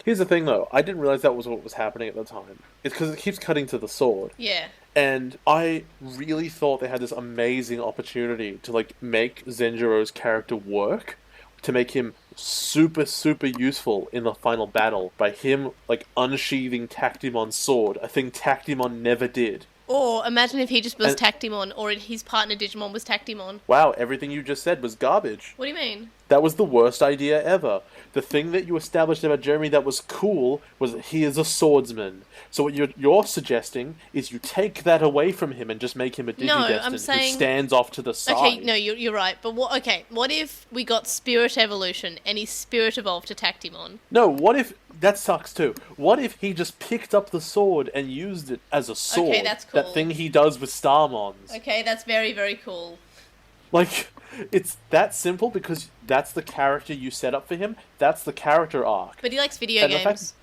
Here's the thing, though. I didn't realize that was what was happening at the time. It's because it keeps cutting to the sword. Yeah. And I really thought they had this amazing opportunity to, like, make Zenjiro's character work, to make him super, super useful in the final battle by him, like, unsheathing Tactimon's sword, a thing Tactimon never did. Or imagine if he just was Tactimon, or his partner Digimon was Tactimon. Wow, everything you just said was garbage. What do you mean? That was the worst idea ever. The thing that you established about Jeremy that was cool was that he is a swordsman. So what you're suggesting is you take that away from him and just make him a Digidestined who stands off to the side. Okay, no, you're right. But what if we got Spirit Evolution and he Spirit evolved to Tactimon? No, what if... That sucks too. What if he just picked up the sword and used it as a sword? Okay, that's cool. That thing he does with Starmons. Okay, that's very, very cool. Like, It's that simple because that's the character you set up for him. That's the character arc. But he likes video And the games. fact,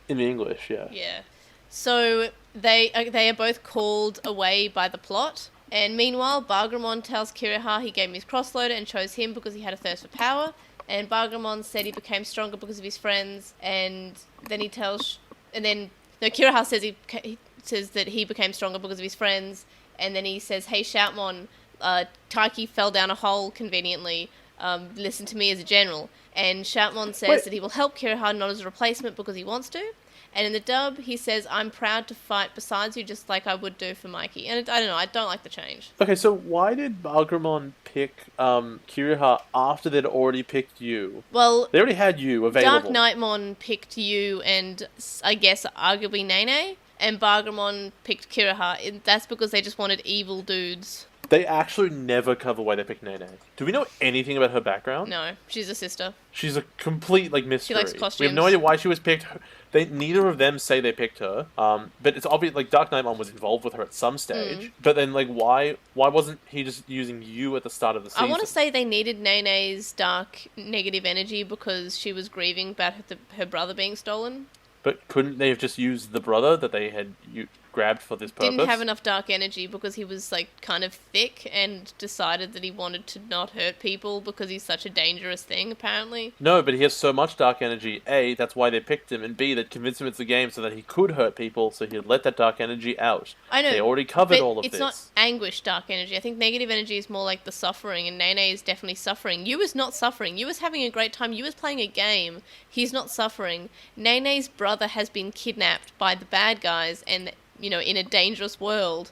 in English, yeah. Yeah. So they are both called away by the plot. And meanwhile, Bargramon tells Kiriha he gave him his crossloader and chose him because he had a thirst for power. And Bargramon said he became stronger because of his friends. And then he tells... Kiriha says he says that he became stronger because of his friends. And then he says, hey, Shoutmon, Taiki fell down a hole conveniently. Listen to me as a general. And Shoutmon says that he will help Kiriha not as a replacement because he wants to. And in the dub, he says, I'm proud to fight besides you just like I would do for Mikey. And I don't know, I don't like the change. Okay, so why did Bargramon pick Kiriha after they'd already picked you? Well, they already had you available. Dark Knightmon picked you and, I guess, arguably Nene. And Bargramon picked Kiriha. That's because they just wanted evil dudes. They actually never cover why they picked Nene. Do we know anything about her background? No, she's a sister. She's a complete, mystery. She likes costumes. We have no idea why she was picked. Neither of them say they picked her. But it's obvious, Dark Knightmon was involved with her at some stage. But then, why wasn't he just using you at the start of the season? I want to say they needed Nene's dark negative energy because she was grieving about her brother being stolen. But couldn't they have just used the brother that they had grabbed for this purpose? Didn't have enough dark energy because he was kind of thick and decided that he wanted to not hurt people because he's such a dangerous thing, apparently. No, but he has so much dark energy. A, that's why they picked him, and B, that convinced him it's the game so that he could hurt people, so he'd let that dark energy out. I know. They already covered all of this. It's not anguish dark energy. I think negative energy is more like the suffering, and Nene is definitely suffering. You is not suffering. You is having a great time. You is playing a game. He's not suffering. Nene's brother has been kidnapped by the bad guys and, in a dangerous world,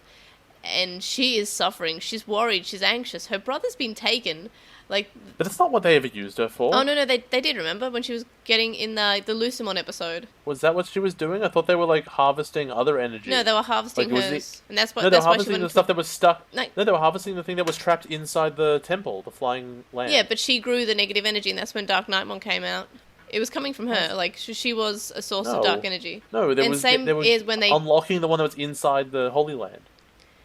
and she is suffering. She's worried. She's anxious. Her brother's been taken. But that's not what they ever used her for. Oh, no, they did, remember? When she was getting in the Lucimon episode. Was that what she was doing? I thought they were, harvesting other energy. No, they were harvesting hers. And that's they were harvesting why she the stuff that was stuck. No, they were harvesting the thing that was trapped inside the temple, the flying lamp. Yeah, but she grew the negative energy, and that's when Dark Knightmon came out. It was coming from her. She was a source of dark energy. No, there was when they unlocking the one that was inside the Holy Land.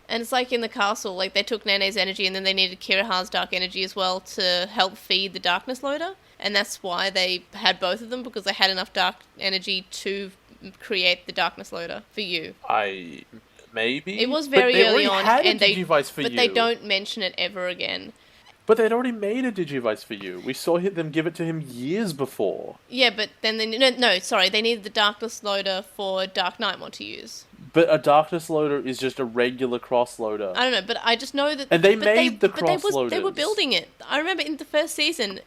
And it's like in the castle, they took Nene's energy and then they needed Kiriha's dark energy as well to help feed the darkness loader. And that's why they had both of them, because they had enough dark energy to create the darkness loader for you. Maybe? It was very early on, and they don't mention it ever again. But they'd already made a Digivice for you. We saw them give it to him years before. Yeah, but then they needed the darkness loader for Dark Knightmon to use. But a darkness loader is just a regular cross loader. I don't know, but I just know that... And they made the cross loaders. They were building it. I remember in the first season,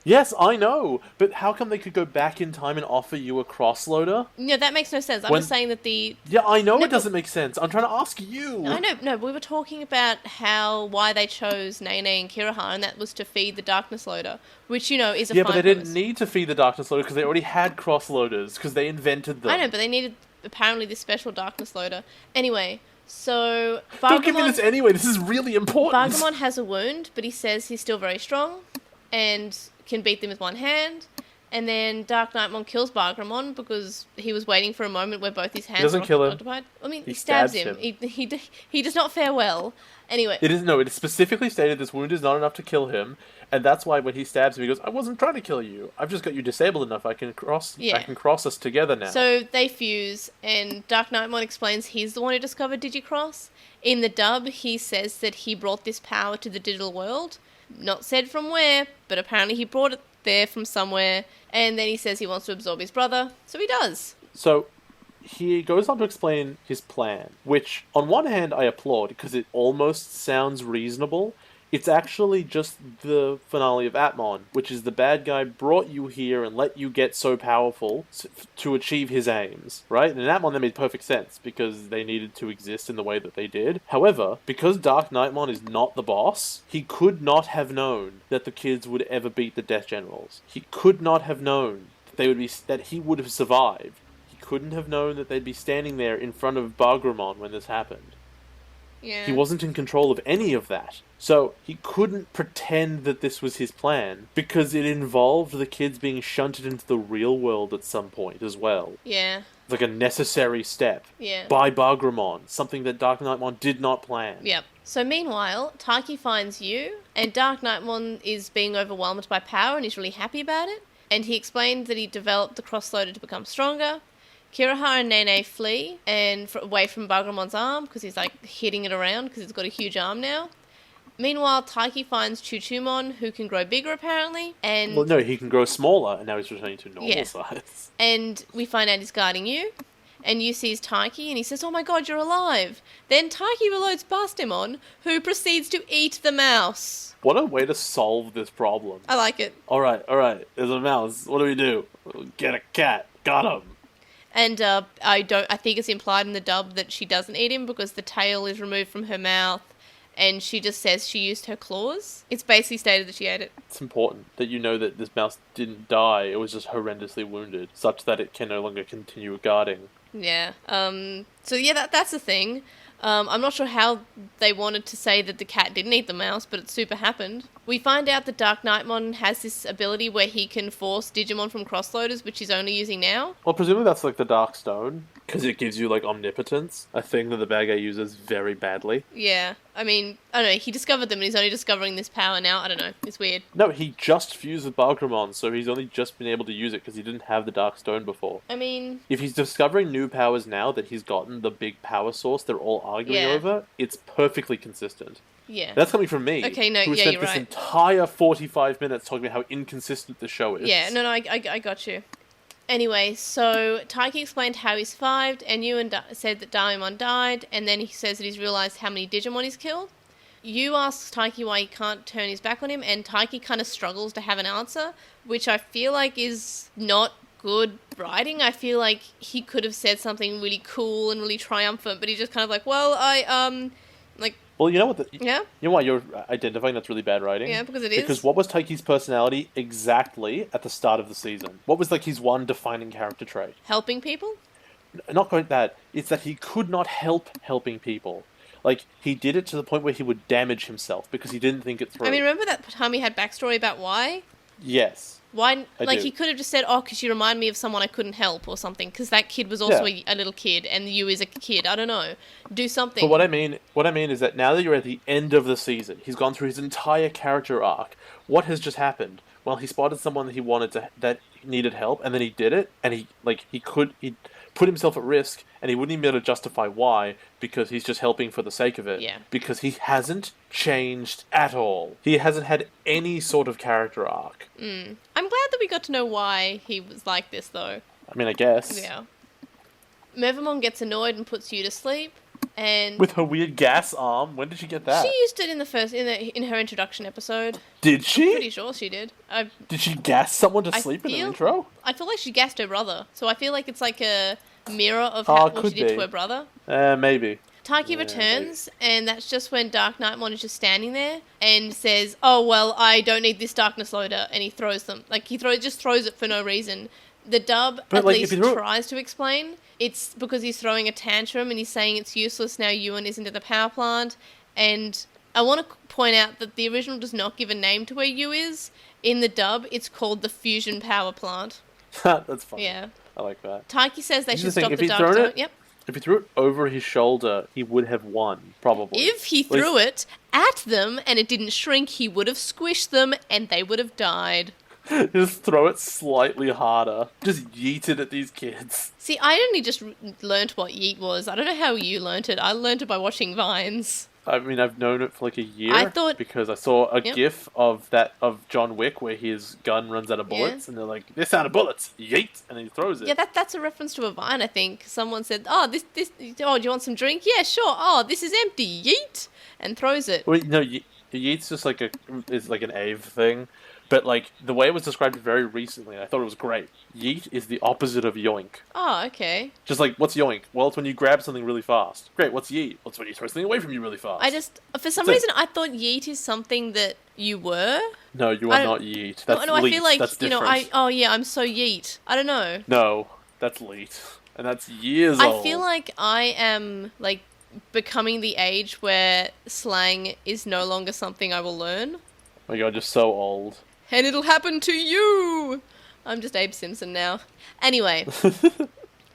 Yes, I know. But how come they could go back in time and offer you a cross loader? No, that makes no sense. I'm just saying that Yeah, I know it doesn't make sense. I'm trying to ask you. I know. No, we were talking about why they chose Nene and Kiriha, and that was to feed the darkness loader, which, is a Yeah, but they premise. didn't need to feed the darkness loader because they already had cross loaders, because they invented them. I know, but they needed, apparently, this special darkness loader. Anyway... So, don't give me this anyway, this is really important. Bargramon has a wound, but he says he's still very strong and can beat them with one hand. And then Dark Knightmon kills Bargramon because he was waiting for a moment where both his hands were occupied. I mean, he stabs him. He does not fare well. Anyway. It is specifically stated this wound is not enough to kill him, and that's why when he stabs him, he goes, I wasn't trying to kill you. I've just got you disabled enough. I can cross us together now. So they fuse, and Dark Knightmon explains he's the one who discovered Digicross. In the dub, he says that he brought this power to the digital world. Not said from where, but apparently he brought it there from somewhere. And then he says he wants to absorb his brother, so he does. So he goes on to explain his plan, which on one hand I applaud because it almost sounds reasonable. It's actually just the finale of Atmon, which is the bad guy brought you here and let you get so powerful to achieve his aims, right? And in Atmon that made perfect sense because they needed to exist in the way that they did. However, because Dark Knightmon is not the boss, he could not have known that the kids would ever beat the Death Generals. He could not have known that he would have survived. He couldn't have known that they'd be standing there in front of Bargramon when this happened. Yeah. He wasn't in control of any of that. So he couldn't pretend that this was his plan because it involved the kids being shunted into the real world at some point as well. Yeah. Like a necessary step. Yeah. By Bargramon, something that Dark Knightmon did not plan. Yep. So meanwhile, Taiki finds you, and Dark Knightmon is being overwhelmed by power and he's really happy about it. And he explained that he developed the crossloader to become stronger. Kiraha and Nene flee and away from Bagramon's arm because he's like hitting it around because it's got a huge arm now. Meanwhile, Taiki finds Chuchumon, who can grow bigger apparently, and Well, no, he can grow smaller, and now he's returning to normal size. And we find out he's guarding you. And you sees Taiki, and he says, "Oh my god, you're alive!" Then Taiki reloads Bastemon, who proceeds to eat the mouse. What a way to solve this problem. I like it. Alright, there's a mouse. What do we do? Get a cat. Got him. And I think it's implied in the dub that she doesn't eat him because the tail is removed from her mouth, and she just says she used her claws. It's basically stated that she ate it. It's important that you know that this mouse didn't die. It was just horrendously wounded, such that it can no longer continue guarding. Yeah. So yeah, that's the thing. I'm not sure how they wanted to say that the cat didn't eat the mouse, but it super happened. We find out that Dark Knightmon has this ability where he can force Digimon from crossloaders, which he's only using now. Well, presumably that's like the Dark Stone, because it gives you like omnipotence, a thing that the bad guy uses very badly. Yeah. I mean, I don't know, he discovered them and he's only discovering this power now. I don't know, it's weird. No, he just fused with Balgramon, so he's only just been able to use it because he didn't have the Dark Stone before. I mean... If he's discovering new powers now that he's gotten the big power source they're all arguing over, it's perfectly consistent. Yeah. That's coming from me. Okay, no, who yeah, spent you're this right. entire 45 minutes talking about how inconsistent the show is. Yeah, no, I got you. Anyway, so Taiki explained how he survived, and Ewan said that Daimon died, and then he says that he's realised how many Digimon he's killed. You asks Taiki why he can't turn his back on him, and Taiki kind of struggles to have an answer, which I feel like is not good writing. I feel like he could have said something really cool and really triumphant, but he's just kind of like, well, Well, you know what? Yeah? You know why you're identifying that's really bad writing? Yeah, because it is. Because what was Taiki's personality exactly at the start of the season? What was like his one defining character trait? Helping people? Not quite that. It's that he could not help helping people. Like, he did it to the point where he would damage himself because he didn't think it through. I mean, remember that time he had backstory about why? Yes. Why? I do. He could have just said, "Oh, because you remind me of someone I couldn't help" or something. Because that kid was also a little kid, and you is a kid. I don't know. Do something. But what I mean is that now that you're at the end of the season, he's gone through his entire character arc. What has just happened? Well, he spotted someone that he wanted that needed help, and then he did it, and he put himself at risk, and he wouldn't even be able to justify why, because he's just helping for the sake of it. Yeah. Because he hasn't changed at all. He hasn't had any sort of character arc. I'm glad that we got to know why he was like this, though. I mean, I guess. Yeah. Mervamon gets annoyed and puts you to sleep, and With her weird gas arm, when did she get that? she used it in her introduction episode. Did she? Pretty sure she did. Did she gas someone to I sleep in the feel- intro? I feel like she gassed her brother, so I feel like it's like a mirror of what could she did be. to her brother. Maybe. Taiki returns, and that's just when Dark Knightmon is just standing there and says, "Oh, well, I don't need this darkness loader," and he throws them. Like, just throws it for no reason. The dub But, at like, least if you throw- tries to explain. It's because he's throwing a tantrum and he's saying it's useless now Ewan isn't at the power plant. And I want to point out that the original does not give a name to where U is. In the dub, it's called the Fusion Power Plant. That's funny. Yeah. I like that. Taiki says they Here's should the thing, stop if the he'd dark thrown zone. it- Yep. If he threw it over his shoulder, he would have won, probably. If he threw it at them and it didn't shrink, he would have squished them and they would have died. Just throw it slightly harder. Just yeet it at these kids. See, I only just learnt what yeet was. I don't know how you learnt it. I learnt it by watching Vines. I mean, I've known it for like a year. I thought- because I saw a Yep. gif of John Wick where his gun runs out of bullets, and they're like, "This out of bullets, yeet!" and he throws it. Yeah, that's a reference to a Vine, I think. Someone said, oh, do you want some drink? Yeah, sure. Oh, this is empty. Yeet! And throws it. Well, no, yeet's just like is like an Ave thing, but like the way it was described very recently, I thought it was great. Yeet is the opposite of yoink. Oh, okay. Just like, what's yoink? Well, it's when you grab something really fast. Great, what's yeet? Well, it's when you throw something away from you really fast. For some So- reason, I thought yeet is something that you were. No, you I are don't- not yeet. That's No, I leet. feel like, That's different. I'm so yeet. I don't know. No, that's leet. And that's years I old. feel like I am, like, becoming the age where slang is no longer something I will learn. Oh my god, you're so old. And it'll happen to you! I'm just Abe Simpson now. Anyway.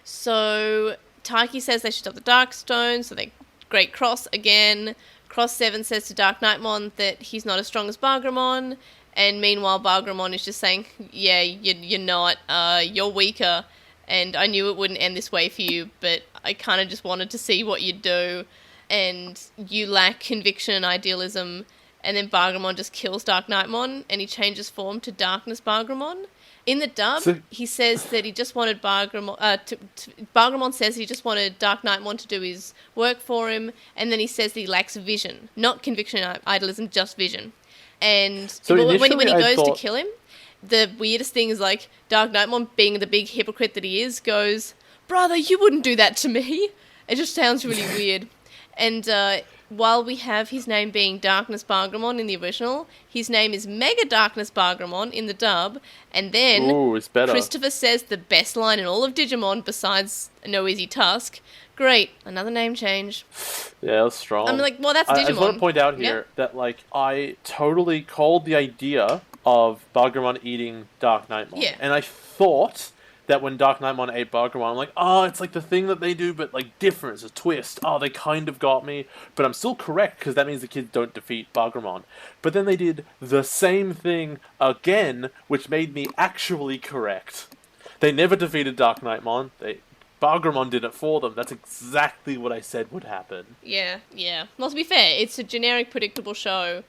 So, Taiki says they should stop the Dark Stone, so they Great Cross again. Cross 7 says to Dark Knightmon that he's not as strong as Bargramon, and meanwhile Bargramon is just saying, yeah, you're not, you're weaker, and I knew it wouldn't end this way for you, but I kind of just wanted to see what you'd do, and you lack conviction and idealism. And then Bargramon just kills Dark Knightmon, and he changes form to Darkness Bargramon. In the dub, he says that he just wanted Bargramon... Bargramon says he just wanted Dark Knightmon to do his work for him, and then he says that he lacks vision. Not conviction and idealism, just vision. And so when he goes to kill him, the weirdest thing is, like, Dark Knightmon, being the big hypocrite that he is, goes, "Brother, you wouldn't do that to me." It just sounds really weird. And while we have his name being Darkness Bargramon in the original, his name is Mega Darkness Bargramon in the dub. And then it's better. Christopher says the best line in all of Digimon besides No Easy Task. Great, another name change. Yeah, that's strong. I'm like, well, that's Digimon. I just want to point out here that, like, I totally called the idea of Bargramon eating Dark Knightmon. Yeah. And I thought that when Dark Knightmon ate Bargramon, I'm like, oh, it's like the thing that they do, but, like, different. It's a twist. Oh, they kind of got me. But I'm still correct, because that means the kids don't defeat Bargramon. But then they did the same thing again, which made me actually correct. They never defeated Dark Knightmon. Bargramon did it for them. That's exactly what I said would happen. Yeah. Well, to be fair, it's a generic, predictable show.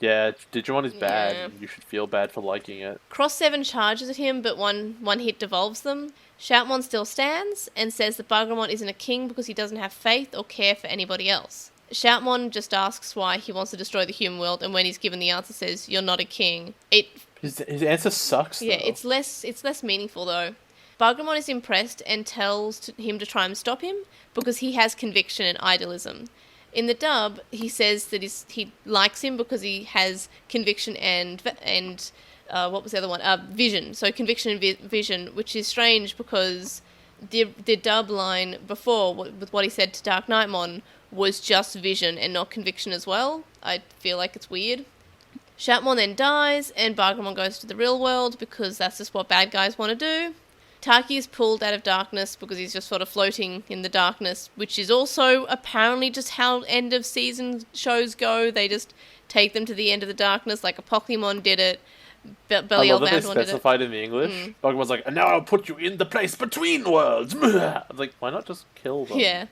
Yeah, Digimon is bad. Yeah. You should feel bad for liking it. Cross 7 charges at him, but one hit devolves them. Shoutmon still stands and says that Bargramon isn't a king because he doesn't have faith or care for anybody else. Shoutmon just asks why he wants to destroy the human world, and when he's given the answer, says, "You're not a king." His answer sucks, though. Yeah, it's less meaningful, though. Bargramon is impressed and tells him to try and stop him because he has conviction and idealism. In the dub, he says that he likes him because he has conviction and what was the other one? Vision. So conviction and vision, which is strange because the dub line before, with what he said to Dark Knightmon, was just vision and not conviction as well. I feel like it's weird. Shoutmon then dies, and Bargramon goes to the real world because that's just what bad guys want to do. Taki is pulled out of darkness because he's just sort of floating in the darkness, which is also apparently just how end of season shows go. They just take them to the end of the darkness, like a Pokemon did it. Belly I love that they specified in the English. Pokemon's like, "And now I'll put you in the place between worlds." I was like, why not just kill them? Yeah.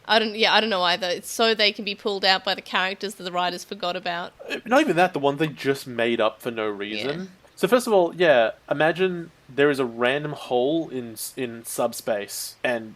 I don't know either. It's so they can be pulled out by the characters that the writers forgot about. Not even that, the ones they just made up for no reason. Yeah. So first of all, imagine there is a random hole in subspace, and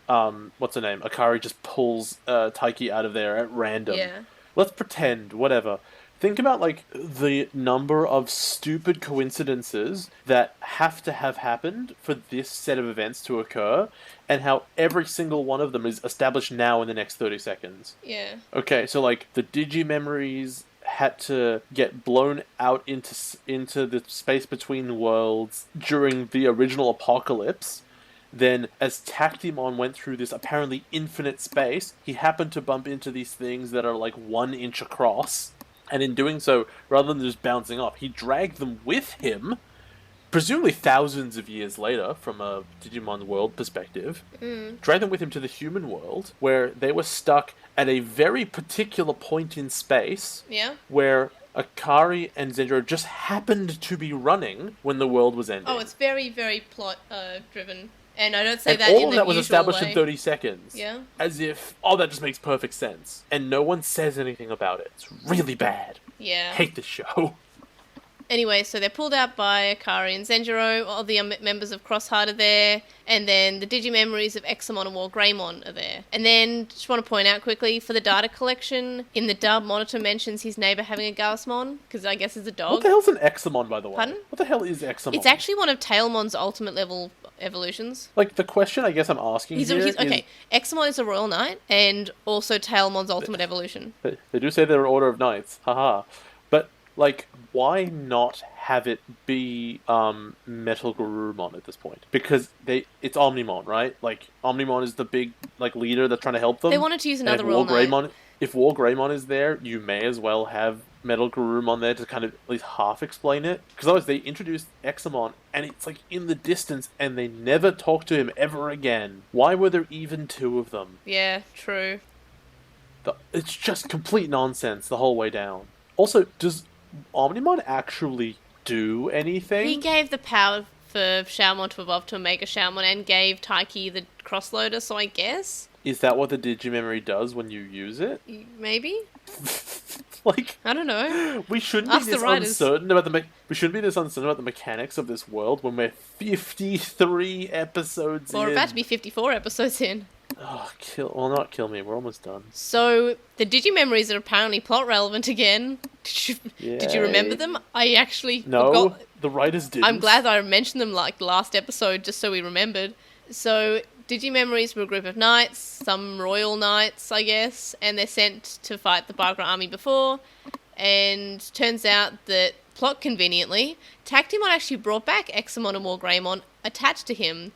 what's her name? Akari just pulls Taiki out of there at random. Yeah. Let's pretend, whatever. Think about, like, the number of stupid coincidences that have to have happened for this set of events to occur, and how every single one of them is established now in the next 30 seconds. Yeah. Okay, so, like, the Digi-memories had to get blown out into the space between worlds during the original apocalypse. Then, as Tactimon went through this apparently infinite space, he happened to bump into these things that are like 1 inch across. And in doing so, rather than just bouncing off, he dragged them with him, presumably thousands of years later, from a Digimon world perspective, dragged them with him to the human world, where they were stuck at a very particular point in space, where Akari and Zenjiro just happened to be running when the world was ending. Oh, it's very, very plot driven. And I don't say that in the all of that was established way. in 30 seconds. Yeah. As if, that just makes perfect sense. And no one says anything about it. It's really bad. Yeah. Hate this show. Anyway, so they're pulled out by Akari and Zenjiro. All the members of Crossheart are there. And then the Digimemories of Examon and Wargreymon are there. And then, just want to point out quickly, for the data collection, in the dub, Monitor mentions his neighbour having a Garusmon, because I guess it's a dog. What the hell's an Examon, by the way? Pardon? What the hell is Examon? It's actually one of Tailmon's ultimate level evolutions. Like, the question I guess I'm asking here is... Okay, Examon is a Royal Knight, and also Tailmon's ultimate evolution. They do say they're an Order of Knights, haha. But, like, why not have it be Metal Garurumon at this point? Because it's Omnimon, right? Like, Omnimon is the big, like, leader that's trying to help them. They wanted to use another Royal Knight. If Wargreymon is there, you may as well have Metal Garurumon there to kind of at least half explain it. Because otherwise they introduced Examon, and it's like in the distance, and they never talk to him ever again. Why were there even 2 of them? Yeah, true. It's just complete nonsense the whole way down. Also, does Omnimon actually do anything? He gave the power for Shoutmon to evolve to a Mega Shoutmon and gave Taiki the Crossloader, so I guess. Is that what the Digimemory does when you use it? Maybe? Like, I don't know. we shouldn't Ask be the this writers. uncertain about we shouldn't be this uncertain about the mechanics of this world when we're 53 episodes We're in. about to be 54 episodes in. Oh, not kill me. We're almost done. So, the Digimemories are apparently plot relevant again. Did you remember Yay. them? I actually No, forgot. the writers didn't. I'm glad that I mentioned them like last episode just so we remembered. So, Digimemories were a group of knights, some royal knights, I guess, and they're sent to fight the Bagra army before. And turns out that, plot conveniently, Tactimon actually brought back Examon and Wargreymon attached to him.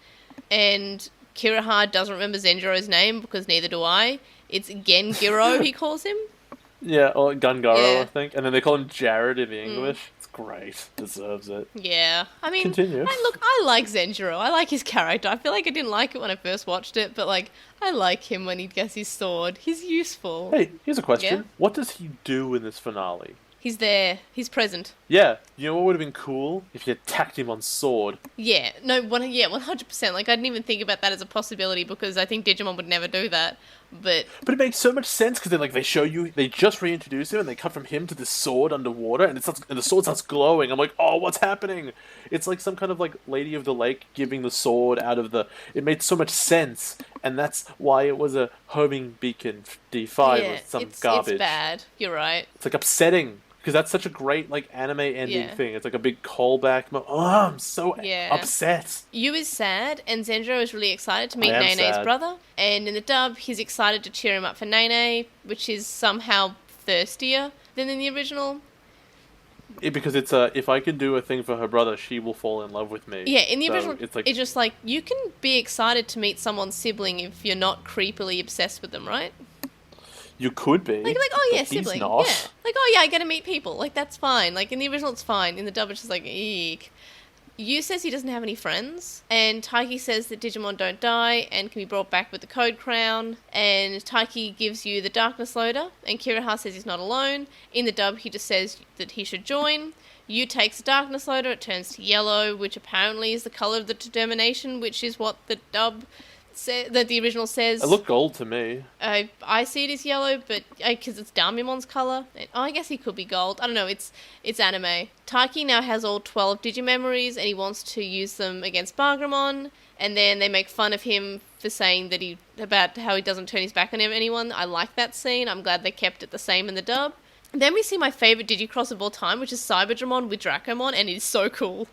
And Kiraha doesn't remember Zenjiro's name because neither do I. It's Gengiro, he calls him. Yeah, or Gungaro, Yeah. I think. And then they call him Jared in the English. It's great. Deserves it. Yeah, I mean, Continue. I like Zenjiro. I like his character. I feel like I didn't like it when I first watched it, but like, I like him when he gets his sword. He's useful. Hey, here's a question. Yeah? What does he do in this finale? He's there. He's present. Yeah, you know what would have been cool? If you attacked him on sword. Yeah, no, 100%. Like, I didn't even think about that as a possibility because I think Digimon would never do that. But But it makes so much sense because they show you, they just reintroduce him and they cut from him to this sword underwater and and the sword starts glowing. I'm like, oh, what's happening? It's like some kind of like Lady of the Lake giving the sword out of the. It made so much sense, and that's why it was a homing beacon D5 yeah, or some it's garbage. bad. You're right. It's like upsetting because that's such a great like anime ending Yeah. thing. It's like a big callback. Oh, I'm so Yeah. upset. Yu is sad, and Zenjiro is really excited to meet I am Nene's sad. brother. And in the dub, he's excited to cheer him up for Nene, which is somehow thirstier than in the original. Because it's if I can do a thing for her brother, she will fall in love with me. Yeah, in the So original, it's like it's just like, you can be excited to meet someone's sibling if you're not creepily obsessed with them, right? you could be. Like oh yeah, but he's sibling. not. Yeah. Like, oh yeah, I get to meet people. Like, that's fine. Like, in the original, it's fine. In the dub, it's just like, eek. Yu says he doesn't have any friends, and Taiki says that Digimon don't die and can be brought back with the Code Crown, and Taiki gives you the Darkness Loader, and Kiraha says he's not alone. In the dub, he just says that he should join. Yu takes the Darkness Loader, it turns to yellow, which apparently is the colour of the determination, which is what the dub that the original says. It looked gold to me. I see it as yellow, but because it's Damimon's color. I guess he could be gold. I don't know. It's anime. Taiki now has all 12 Digimemories, and he wants to use them against Bargramon. And then they make fun of him for saying about how he doesn't turn his back on anyone. I like that scene. I'm glad they kept it the same in the dub. And then we see my favorite Digicross of all time, which is Cyberdramon with Dracomon, and it is so cool.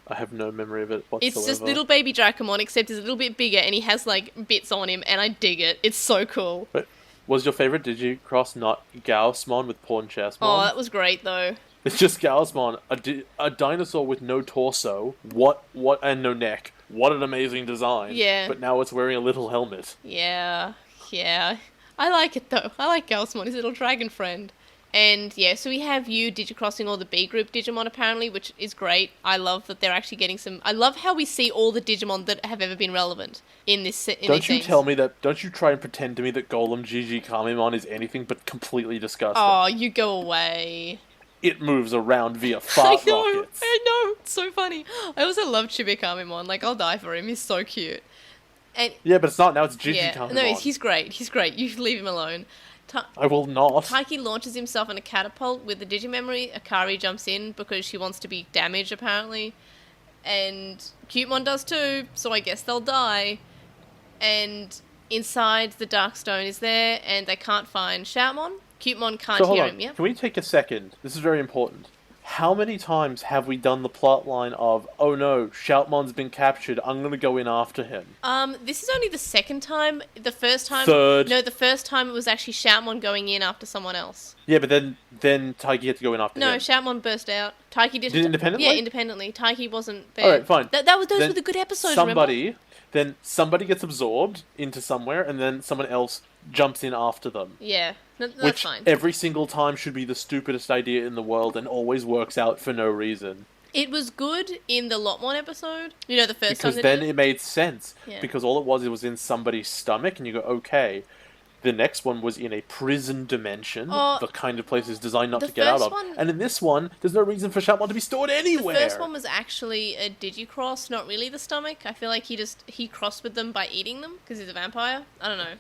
I have no memory of it whatsoever. It's just little baby Dracomon, except he's a little bit bigger, and he has like bits on him, and I dig it. It's so cool. But was your favorite Digicross not Gaussmon with Pawn Chessmon? Oh, that was great though. It's just Gaussmon, a dinosaur with no torso, and no neck. What an amazing design. Yeah. But now it's wearing a little helmet. Yeah. I like it though. I like Gaussmon, his little dragon friend. And yeah, so we have you Digicrossing all the B group Digimon apparently, which is great. I love that they're actually getting some. I love how we see all the Digimon that have ever been relevant in this. Don't you try and pretend to me that Golem GG Kamimon is anything but completely disgusting. Oh, you go away. It moves around via fart rockets. I know. It's so funny. I also love Chibikamimon. Like, I'll die for him. He's so cute. And Yeah, but it's not now. It's GG yeah, Kamimon. no, he's great. He's great. You should leave him alone. I will not. Taiki launches himself in a catapult with the Digimemory. Akari jumps in because she wants to be damaged, apparently. And Cutemon does too, so I guess they'll die. And inside, the Darkstone is there, and they can't find Shoutmon. Cutemon can't So hold hear on. him, yeah? Can we take a second? This is very important. How many times have we done the plot line of, oh no, Shoutmon's been captured, I'm gonna go in after him? This is only the second time. The first time... Third. No, the first time it was actually Shoutmon going in after someone else. Yeah, but then Taiki had to go in after No, him. Shoutmon burst out. Taiki did... independently? Yeah, independently. Taiki wasn't there. Alright, fine. Those Then were the good episodes, remember? Then somebody gets absorbed into somewhere, and then someone else jumps in after them. Yeah, that's Which fine. every single time should be the stupidest idea in the world and always works out for no reason. It was good in the Lotmon episode. You know, the first Because time they then did it. it made sense. Yeah. Because all it was in somebody's stomach, and you go, okay. The next one was in a prison dimension, Oh, the kind of place is designed not the to get out first of. one- And in this one, there's no reason for Shoutmon to be stored anywhere. The first one was actually a Digicross, not really the stomach. I feel like he crossed with them by eating them because he's a vampire. I don't know,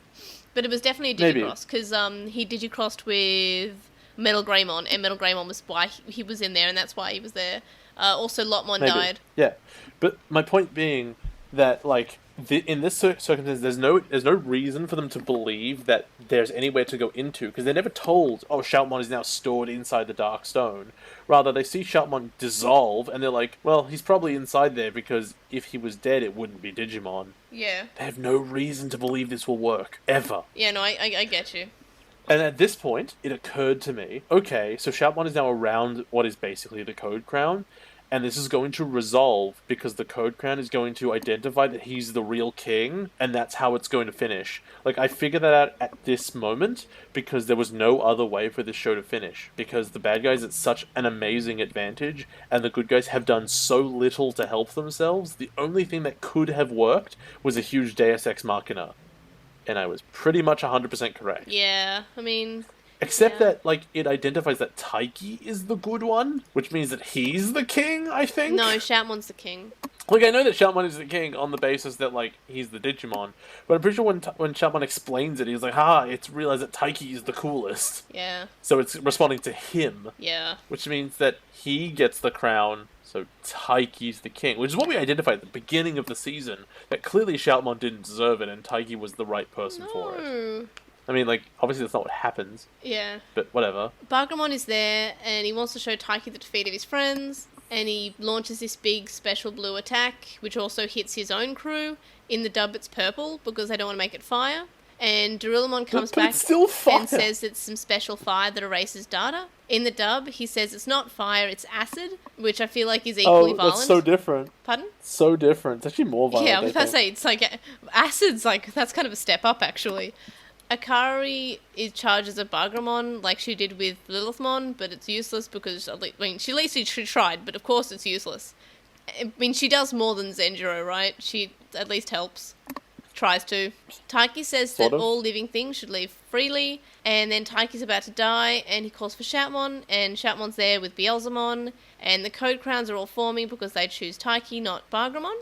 but it was definitely a Digicross because he Digicrossed with Metal Greymon, and Metal Greymon was why he was in there, and that's why he was there. Also, Lotmon died. Yeah, but my point being that like in this circumstance, there's no reason for them to believe that there's anywhere to go into because they're never told, oh, Shoutmon is now stored inside the Dark Stone. Rather, they see Shoutmon dissolve, and they're like, well, he's probably inside there because if he was dead, it wouldn't be Digimon. Yeah. They have no reason to believe this will work ever. Yeah, no, I get you. And at this point, it occurred to me, okay, so Shoutmon is now around what is basically the Code Crown, and this is going to resolve because the Code Crown is going to identify that he's the real king, and that's how it's going to finish. Like, I figured that out at this moment because there was no other way for this show to finish. Because the bad guys at such an amazing advantage, and the good guys have done so little to help themselves, the only thing that could have worked was a huge Deus Ex Machina. And I was pretty much 100% correct. Yeah, I mean... Except that, like, it identifies that Taiki is the good one, which means that he's the king, I think? No, Shoutmon's the king. Like, I know that Shoutmon is the king on the basis that, like, he's the Digimon, but I'm pretty sure when Shoutmon explains it, he's like, it's realized that Taiki is the coolest. Yeah. So it's responding to him. Yeah. Which means that he gets the crown, so Taiki's the king, which is what we identified at the beginning of the season, that clearly Shoutmon didn't deserve it, and Taiki was the right person for it. I mean, like, obviously that's not what happens. Yeah. But whatever. Bargramon is there, and he wants to show Taiki the defeat of his friends, and he launches this big special blue attack, which also hits his own crew. In the dub, it's purple, because they don't want to make it fire. And Dorillamon comes back it's still fire. And says it's some special fire that erases data. In the dub, he says it's not fire, it's acid, which I feel like is equally violent. That's so different. Pardon? So different. It's actually more violent. Yeah, I was about to say, it's like, acid's like, that's kind of a step up, actually. Akari charges a Bargramon like she did with Lilithmon, but it's useless because, I mean, she at least she tried, but of course it's useless. I mean, she does more than Zenjiro, right? She at least helps. Tries to. Taiki says that all living things should leave freely, and then Taiki's about to die, and he calls for Shoutmon, and Shoutmon's there with Beelzemon, and the Code Crowns are all forming because they choose Taiki, not Bargramon.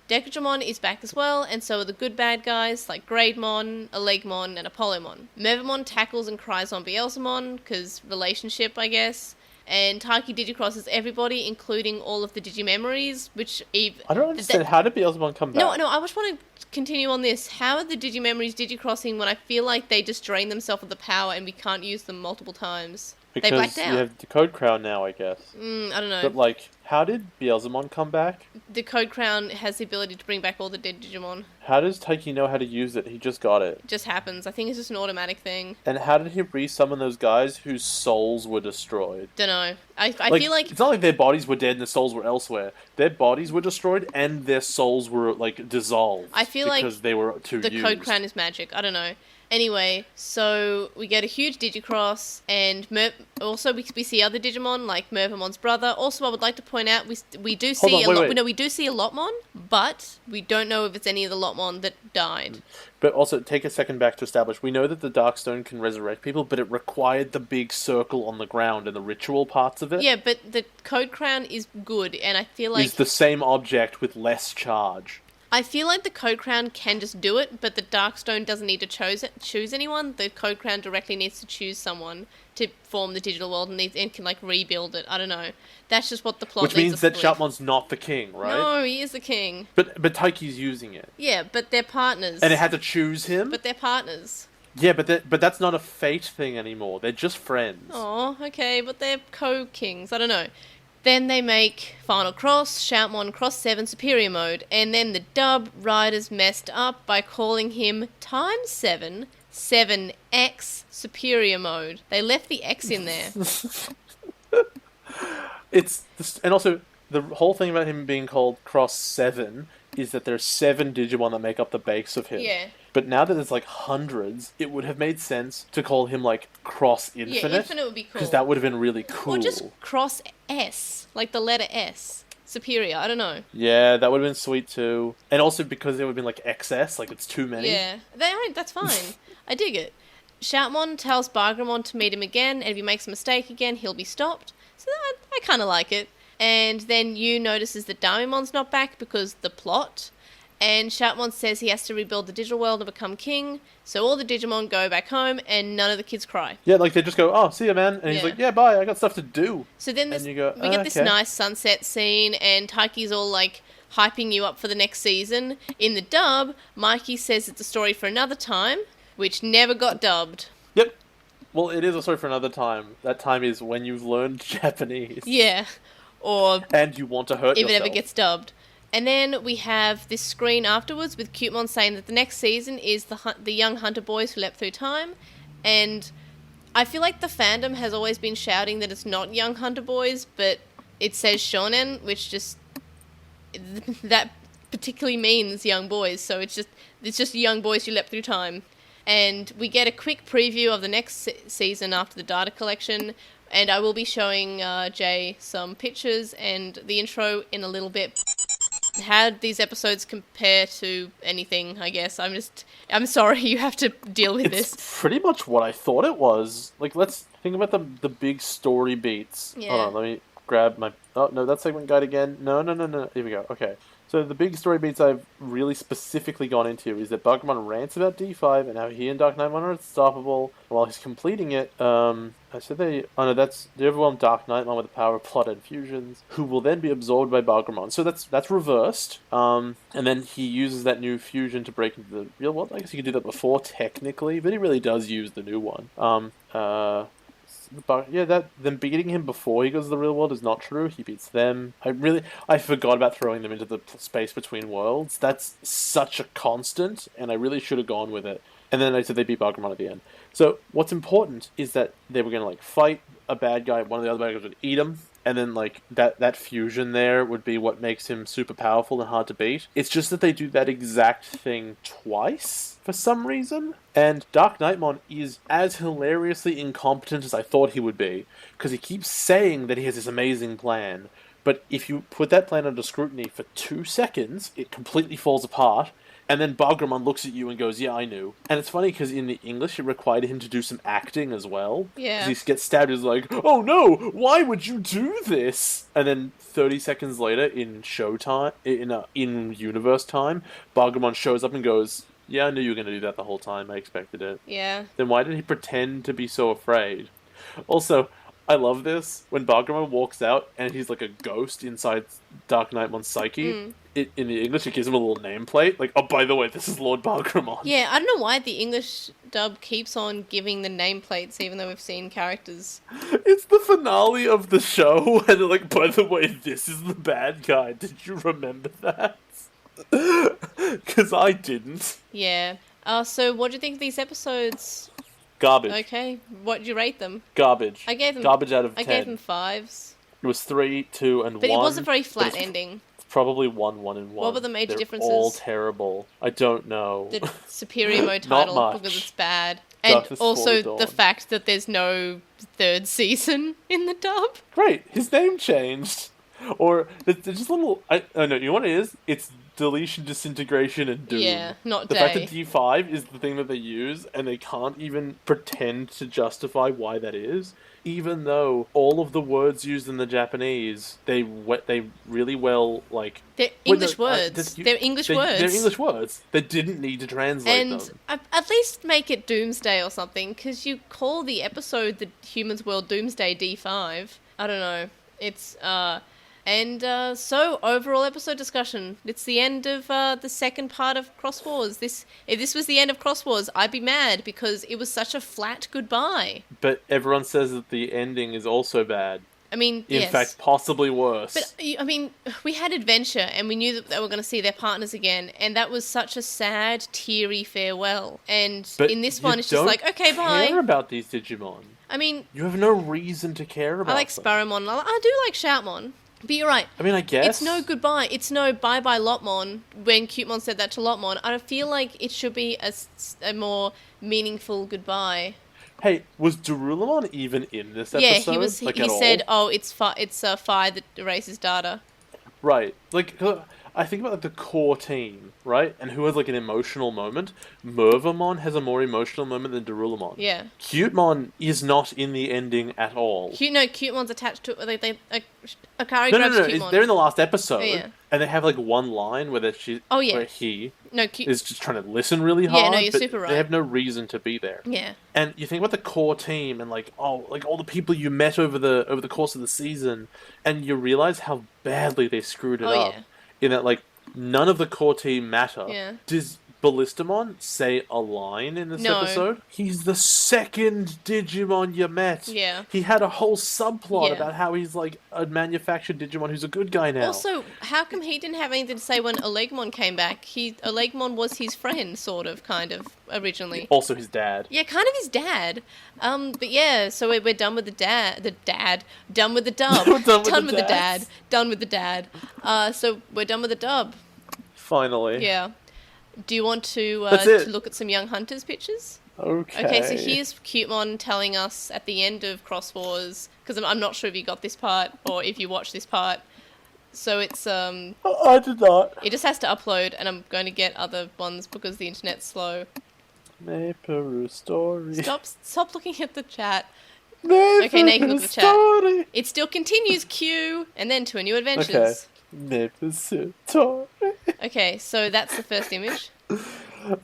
Decadramon is back as well, and so are the good bad guys like Grademon, Alegmon, and Apollomon. Mervamon tackles and cries on Beelzemon, because relationship, I guess. And Taiki digicrosses everybody, including all of the Digimemories, which... I don't understand. How did Beelzemon come back? No, I just want to continue on this. How are the Digimemories digicrossing when I feel like they just drain themselves of the power and we can't use them multiple times? Because they blacked out. You have the Code Crown now, I guess. I don't know. But, like, how did Beelzemon come back? The Code Crown has the ability to bring back all the dead Digimon. How does Taiki know how to use it? He just got it. It just happens. I think it's just an automatic thing. And how did he resummon those guys whose souls were destroyed? Dunno. I feel like... It's not like their bodies were dead and their souls were elsewhere. Their bodies were destroyed and their souls were, like, dissolved. I feel like because they were too the used. Code Crown is magic. I don't know. Anyway, so we get a huge Digicross, and also we see other Digimon, like Mervamon's brother. Also, I would like to point out, we do see we do see a Lotmon, but we don't know if it's any of the Lotmon that died. But also, take a second back to establish, we know that the Darkstone can resurrect people, but it required the big circle on the ground and the ritual parts of it. Yeah, but the Code Crown is good, and I feel like... It's the same object with less charge. I feel like the Code Crown can just do it, but the Darkstone doesn't need to choose anyone. The Code Crown directly needs to choose someone to form the digital world and can, like, rebuild it. I don't know. That's just what the plot Which means that Shoutmon's not the king, right? No, he is the king. But Taiki's using it. Yeah, but they're partners. And it had to choose him? But they're partners. Yeah, but that's not a fate thing anymore. They're just friends. Oh, okay, but they're co-kings. I don't know. Then they make Final Cross, Shoutmon Cross 7 Superior Mode, and then the dub writers messed up by calling him Times 7, 7X Superior Mode. They left the X in there. And also, the whole thing about him being called Cross 7 is that there's 7 Digimon that make up the base of him. Yeah. But now that there's like hundreds, it would have made sense to call him like Cross Infinite. Yeah, Infinite would be cool. Because that would have been really cool. Or just Cross S, like the letter S. Superior, I don't know. Yeah, that would have been sweet too. And also because there would have been like XS, like it's too many. Yeah, that's fine. I dig it. Shoutmon tells Bargramon to meet him again, and if he makes a mistake again, he'll be stopped. So I kind of like it. And then Yu notices that Damimon's not back because the plot. And Shoutmon says he has to rebuild the digital world and become king. So all the Digimon go back home, and none of the kids cry. Yeah, like they just go, "Oh, see ya, man," and he's like, "Yeah, bye. I got stuff to do." So then we get this nice sunset scene, and Taiki's all like hyping you up for the next season. In the dub, Mikey says it's a story for another time, which never got dubbed. Yep. Well, it is a story for another time. That time is when you've learned Japanese. Yeah. Or... and you want to hurt yourself. If it ever gets dubbed. And then we have this screen afterwards with Cutemon saying that the next season is the young hunter boys who leapt through time. And I feel like the fandom has always been shouting that it's not young hunter boys, but it says shonen, which just... that particularly means young boys. So it's just young boys who leapt through time. And we get a quick preview of the next season after the data collection. And I will be showing Jay some pictures and the intro in a little bit. How these episodes compare to anything, I guess. I'm sorry you have to deal with this. It's pretty much what I thought it was. Like, let's think about the big story beats. Yeah. Hold on, let me grab my... Oh, no, that segment guide again. No. Here we go. Okay. So the big story beats I've really specifically gone into is that Bugman rants about D5 and how he and Dark Knightmon are unstoppable. While he's completing it, I said they... Oh no, that's the overwhelmed Dark Knightmon with the power of plot and fusions, who will then be absorbed by Bugman. So that's reversed. And then he uses that new fusion to break into the real world. I guess he could do that before, technically, but he really does use the new one. But yeah, them beating him before he goes to the real world is not true. He beats them. I forgot about throwing them into the space between worlds. That's such a constant, and I really should have gone with it. And then I said they beat Bugman at the end. So what's important is that they were going to like fight a bad guy. One of the other bad guys would eat him, and then like that fusion there would be what makes him super powerful and hard to beat. It's just that they do that exact thing twice for some reason. And Dark Knightmon is as hilariously incompetent as I thought he would be, because he keeps saying that he has this amazing plan, but if you put that plan under scrutiny for 2 seconds, it completely falls apart. And then Bugramon looks at you and goes, "Yeah, I knew." And it's funny because in the English it required him to do some acting as well. Yeah. Because he gets stabbed, he's like, "Oh no, why would you do this?" And then 30 seconds later in showtime, in universe time, Bugramon shows up and goes, "Yeah, I knew you were going to do that the whole time. I expected it." Yeah. Then why did he pretend to be so afraid? Also, I love this. When Bugramon walks out and he's like a ghost inside Dark Knightmon's psyche, in the English it gives him a little nameplate. Like, "Oh, by the way, this is Lord Bugramon." Yeah, I don't know why the English dub keeps on giving the nameplates even though we've seen characters. It's the finale of the show, and they're like, "By the way, this is the bad guy. Did you remember that?" Because I didn't. Yeah. So what do you think of these episodes? Garbage. Okay. What did you rate them? Garbage. I gave them... Garbage out of 10. I gave them 5s. It was 3, 2, and 1. But it was a very flat ending. Probably 1, 1, and 1. What were the major differences? All terrible. I don't know. The Superior Mode title because it's bad. And Darkness also Before the Dawn. fact that there's no third season in the dub. Great, his name changed. Or, there's just little... Oh no, you know what it is? It's deletion, disintegration, and doom. Yeah, not the day. fact that D5 is the thing that they use, and they can't even pretend to justify why that is, even though all of the words used in the Japanese, they really well, like... They're English words. They're English words. They're English words. They didn't need to translate and them. At least make it Doomsday or something, because you call the episode The Humans World Doomsday D5. I don't know. It's, so, overall episode discussion. It's the end of the second part of Cross Wars. If this was the end of Cross Wars, I'd be mad because it was such a flat goodbye. But everyone says that the ending is also bad. I mean, In yes. fact, possibly worse. But, I mean, we had adventure and we knew that they were going to see their partners again, and that was such a sad, teary farewell. And But in this you one, it's just like, okay, bye. care about these Digimon. I mean... You have no reason to care about I like them. Sparrowmon. I do like Shoutmon. But you're right. I mean, I guess. It's no goodbye. It's no bye-bye Lotmon when Cutemon said that to Lotmon. I feel like it should be a more meaningful goodbye. Hey, was Darulamon even in this episode? Yeah, he was. Like, he at said, all? "Oh, it's fire that erases data." Right. Like, I think about like the core team, right? And who has like an emotional moment. Mervamon has a more emotional moment than Darulamon. Yeah. Cutemon is not in the ending at all. Cutemon's attached to Akari No, grabs no. Cutemon. They're in the last episode, Oh, yeah. and they have like one line where Oh, yeah. where he No, is just trying to listen really hard. Yeah, no, you're but super right. They have no reason to be there. Yeah. And you think about the core team and like all the people you met over the course of the season, and you realize how badly they screwed it up. Yeah. In that like none of the core team matter. Yeah. Does Ballistamon say a line in this No. episode? He's the second Digimon you met. Yeah. He had a whole subplot Yeah. about how he's like a manufactured Digimon who's a good guy now. Also, how come he didn't have anything to say when Olegmon came back? Olegmon was his friend, sort of, kind of, originally. Also his dad. Yeah, kind of his dad. But yeah, so we're done with the dad. Done with the dub. Done with the dad. Done with the dad. So we're done with the dub. Finally. Yeah. Do you want to look at some Young Hunters pictures? Okay. Okay, so here's Cutemon telling us at the end of Cross Wars, because I'm not sure if you got this part or if you watched this part. So it's I did not. it just has to upload, and I'm going to get other ones because the internet's slow. Maple story. Stop looking at the chat. Maple Okay, now you can look at the chat. story. It still continues, Q, and then to a new adventures. Okay. Maple story. Okay, so that's the first image.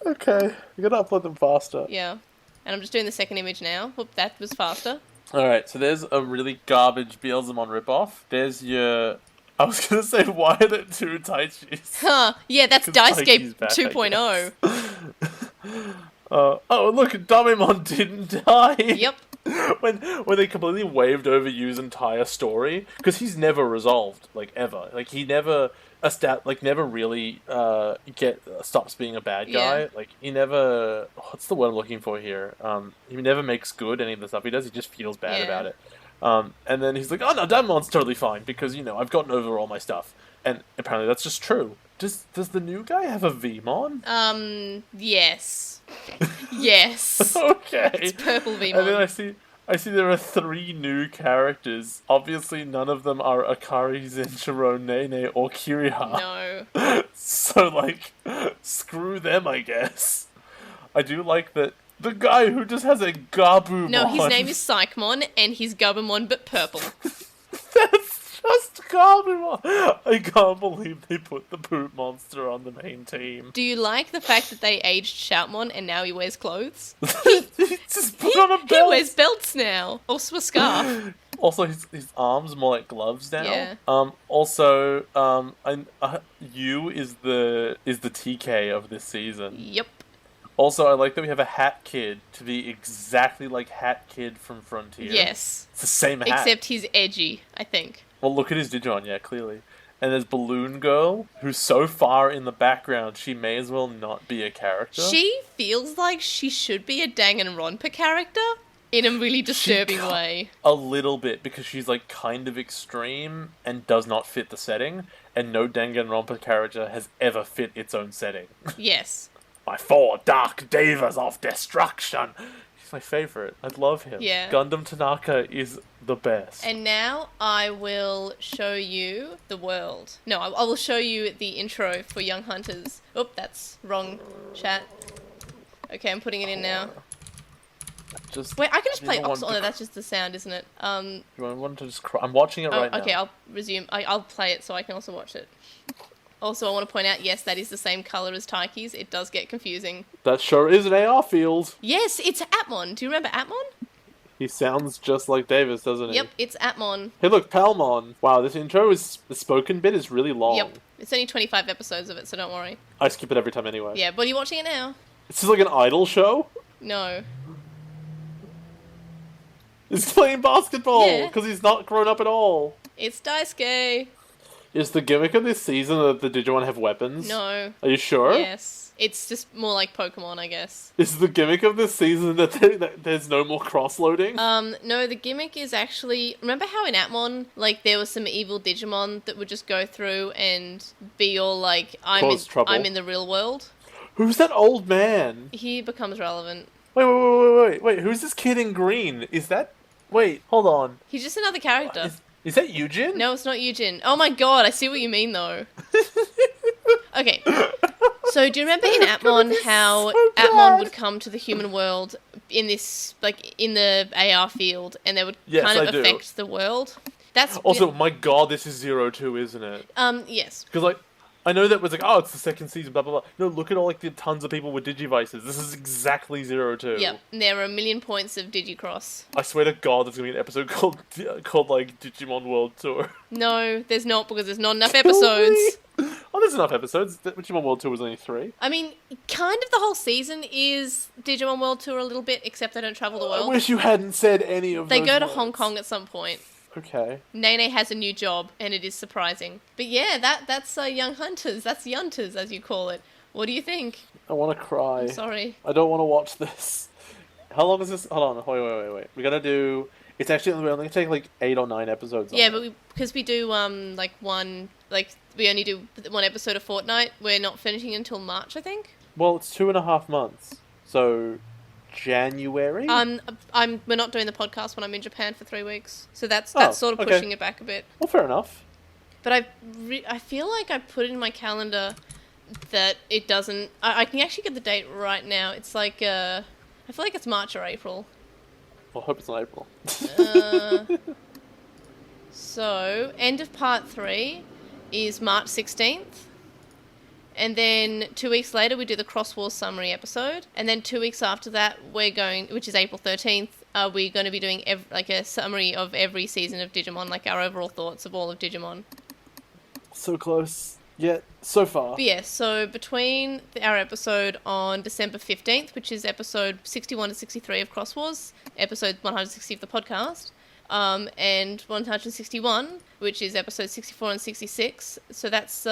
Okay, you gotta upload them faster. Yeah. And I'm just doing the second image now. Whoop, that was faster. Alright, so there's a really garbage Beelzemon ripoff. There's your... I was gonna say, why are there two Taichis? Huh, yeah, that's 'Cause Daisuke Taiki's back, 2.0. Oh, look, Damimon didn't die! Yep. when they completely waved over Yu's entire story, because he's never resolved, like, ever. Like, he never... never really stops being a bad guy. Yeah. Like he never. What's the word I'm looking for here? He never makes good any of the stuff he does. He just feels bad about it. And then he's like, "Oh no, Damon's totally fine because I've gotten over all my stuff." And apparently that's just true. Does the new guy have a Vmon? Yes. Yes. Okay. It's purple Vmon. And then I see there are 3 new characters. Obviously, none of them are Akari, Zenshiro, Nene, or Kiriha. No. So, like, screw them, I guess. I do like that the guy who just has a Gabumon. No, his name is Psychmon, and he's Gabumon, but purple. That's just Gabumon. I can't believe they put the poop monster on the main team. Do you like the fact that they aged Shoutmon, and now he wears clothes? He just put on a belt. He wears belts now. Also a scarf. Also, his arms more like gloves now. Yeah. Also, Yu is the TK of this season. Yep. Also, I like that we have a Hat Kid to be exactly like Hat Kid from Frontier. Yes. It's the same hat. Except he's edgy, I think. Well, look at his Digimon, yeah, clearly. And there's Balloon Girl, who's so far in the background, she may as well not be a character. She feels like she should be a Danganronpa character in a really disturbing way. A little bit, because she's like kind of extreme and does not fit the setting, and no Danganronpa character has ever fit its own setting. Yes. My 4 Dark Devas of Destruction! He's my favourite. I love him. Yeah. Gundam Tanaka is the best. And now I will show you the world. No, I will show you the intro for Young Hunters. Oop, that's wrong chat. Okay, I'm putting it in now. Wait, I can just play Ox. Oh, no, that's just the sound, isn't it? You want to just I'm watching it right now. Okay, I'll resume. I'll play it so I can also watch it. Also, I want to point out, yes, that is the same colour as Taiki's. It does get confusing. That sure is an AR field. Yes, it's Atmon. Do you remember Atmon? He sounds just like Davis, doesn't he? Yep, it's Atmon. Hey, look, Palmon. Wow, this intro is the spoken bit is really long. Yep, it's only 25 episodes of it, so don't worry. I skip it every time anyway. Yeah, but are you watching it now? This is like an idol show. No. He's playing basketball Yeah. because he's not grown up at all. It's Daisuke. Is the gimmick of this season that the Digimon have weapons? No. Are you sure? Yes. It's just more like Pokemon, I guess. Is the gimmick of this season that, that there's no more cross-loading? No, the gimmick is actually... Remember how in Atmon, like, there was some evil Digimon that would just go through and be all like, Cause trouble. I'm in the real world? Who's that old man? He becomes relevant. Wait, who's this kid in green? Is that... Wait, hold on. He's just another character. Is that Eugene? No, it's not Eugen. Oh my god, I see what you mean, though. Okay. So do you remember in Atmon how so Atmon bad. would come to the human world in this, like, in the AR field, and they would Yes, kind of I do. affect the world? That's Also, my god, this is 02, isn't it? yes. Because, like, I know that was like, oh, it's the second season, blah, blah, blah. No, look at all, like, the tons of people with Digivices. This is exactly 02. Yep. And there are a million points of Digicross. I swear to god, there's gonna be an episode called like, Digimon World Tour. No, there's not, because there's not enough Kill episodes. me. Oh, there's enough episodes. Digimon World Tour was only 3. I mean, kind of the whole season is Digimon World Tour a little bit, except they don't travel the world. I wish you hadn't said any of They those go to words. Hong Kong at some point. Okay. Nene has a new job, and it is surprising. But yeah, that's Young Hunters. That's Yunters, as you call it. What do you think? I want to cry. I'm sorry. I don't want to watch this. How long is this? Hold on. Wait. We're gonna do... It's actually... We're only gonna take like 8 or 9 episodes on Yeah, it. but because we do we only do one episode a fortnight. We're not finishing until March, I think. Well, it's 2.5 months. So... January? We're not doing the podcast when I'm in Japan for 3 weeks, so that's sort of okay. pushing it back a bit. Well, fair enough. But I feel like I put it in my calendar that it doesn't. I can actually get the date right now. It's like I feel like it's March or April. Well, I hope it's not April. So end of part 3 is March 16th. And then 2 weeks later, we do the Cross Wars summary episode. And then 2 weeks after that, which is April 13th, we're going to be doing a summary of every season of Digimon, like our overall thoughts of all of Digimon. So close. Yet, so far. But yeah, so between our episode on December 15th, which is episode 61 to 63 of Cross Wars, episode 160 of the podcast, and 161, which is episode 64 and 66. So that's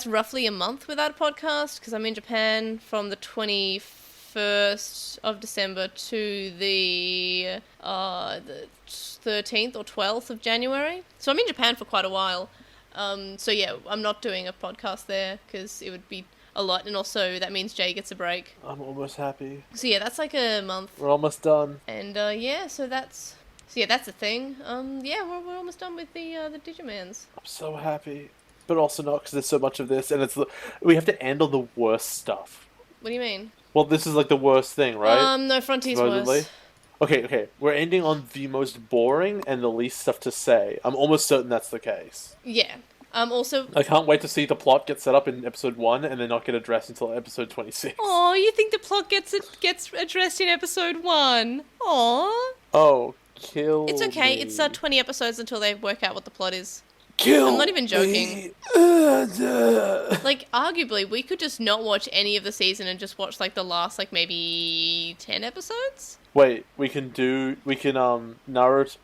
roughly a month without a podcast, because I'm in Japan from the 21st of December to the 13th or 12th of January. So I'm in Japan for quite a while. So yeah, I'm not doing a podcast there, because it would be a lot, and also that means Jay gets a break. I'm almost happy. So yeah, that's like a month. We're almost done. And yeah, so that's a thing. Yeah, we're almost done with the Digimans. I'm so happy. But also not, because there's so much of this, and we have to end on the worst stuff. What do you mean? Well, this is like the worst thing, right? No, Frontier's Supposedly. worse. Okay. We're ending on the most boring and the least stuff to say. I'm almost certain that's the case. Yeah. Also... I can't wait to see the plot get set up in episode 1 and then not get addressed until episode 26. Oh, you think the plot gets addressed in episode 1? Aw. Oh, kill It's okay. me. It's 20 episodes until they work out what the plot is. Kill I'm not even joking. me. Like, arguably, we could just not watch any of the season and just watch, like, the last, like, maybe 10 episodes? Wait, we can Naruto,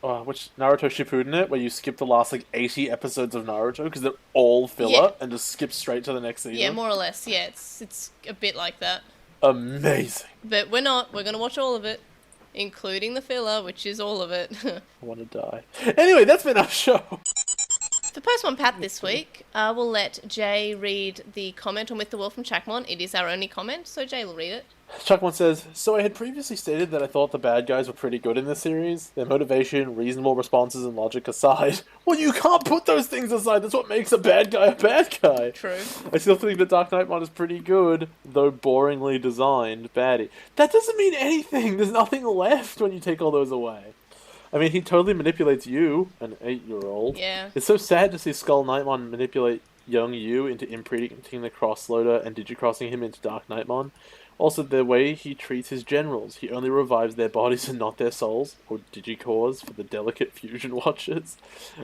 Naruto Shippuden it, where you skip the last, like, 80 episodes of Naruto, because they're all filler, and just skip straight to the next season. Yeah, more or less, yeah, it's a bit like that. Amazing. But we're not, we're gonna watch all of it, including the filler, which is all of it. I want to die. Anyway, that's been our show. For Postmon Pat this week, we'll let Jay read the comment on With the World from Chakmon. It is our only comment, so Jay will read it. Chuckmon says, so I had previously stated that I thought the bad guys were pretty good in this series. Their motivation, reasonable responses, and logic aside. Well, you can't put those things aside. That's what makes a bad guy. True. I still think the Dark Knightmon is pretty good, though boringly designed baddie. That doesn't mean anything. There's nothing left when you take all those away. I mean, he totally manipulates you, an 8-year-old. Yeah. It's so sad to see Skull Knightmon manipulate young you into imprinting the cross-loader and digicrossing him into Dark Knightmon. Also, the way he treats his generals. He only revives their bodies and not their souls, or digicores for the delicate fusion watchers.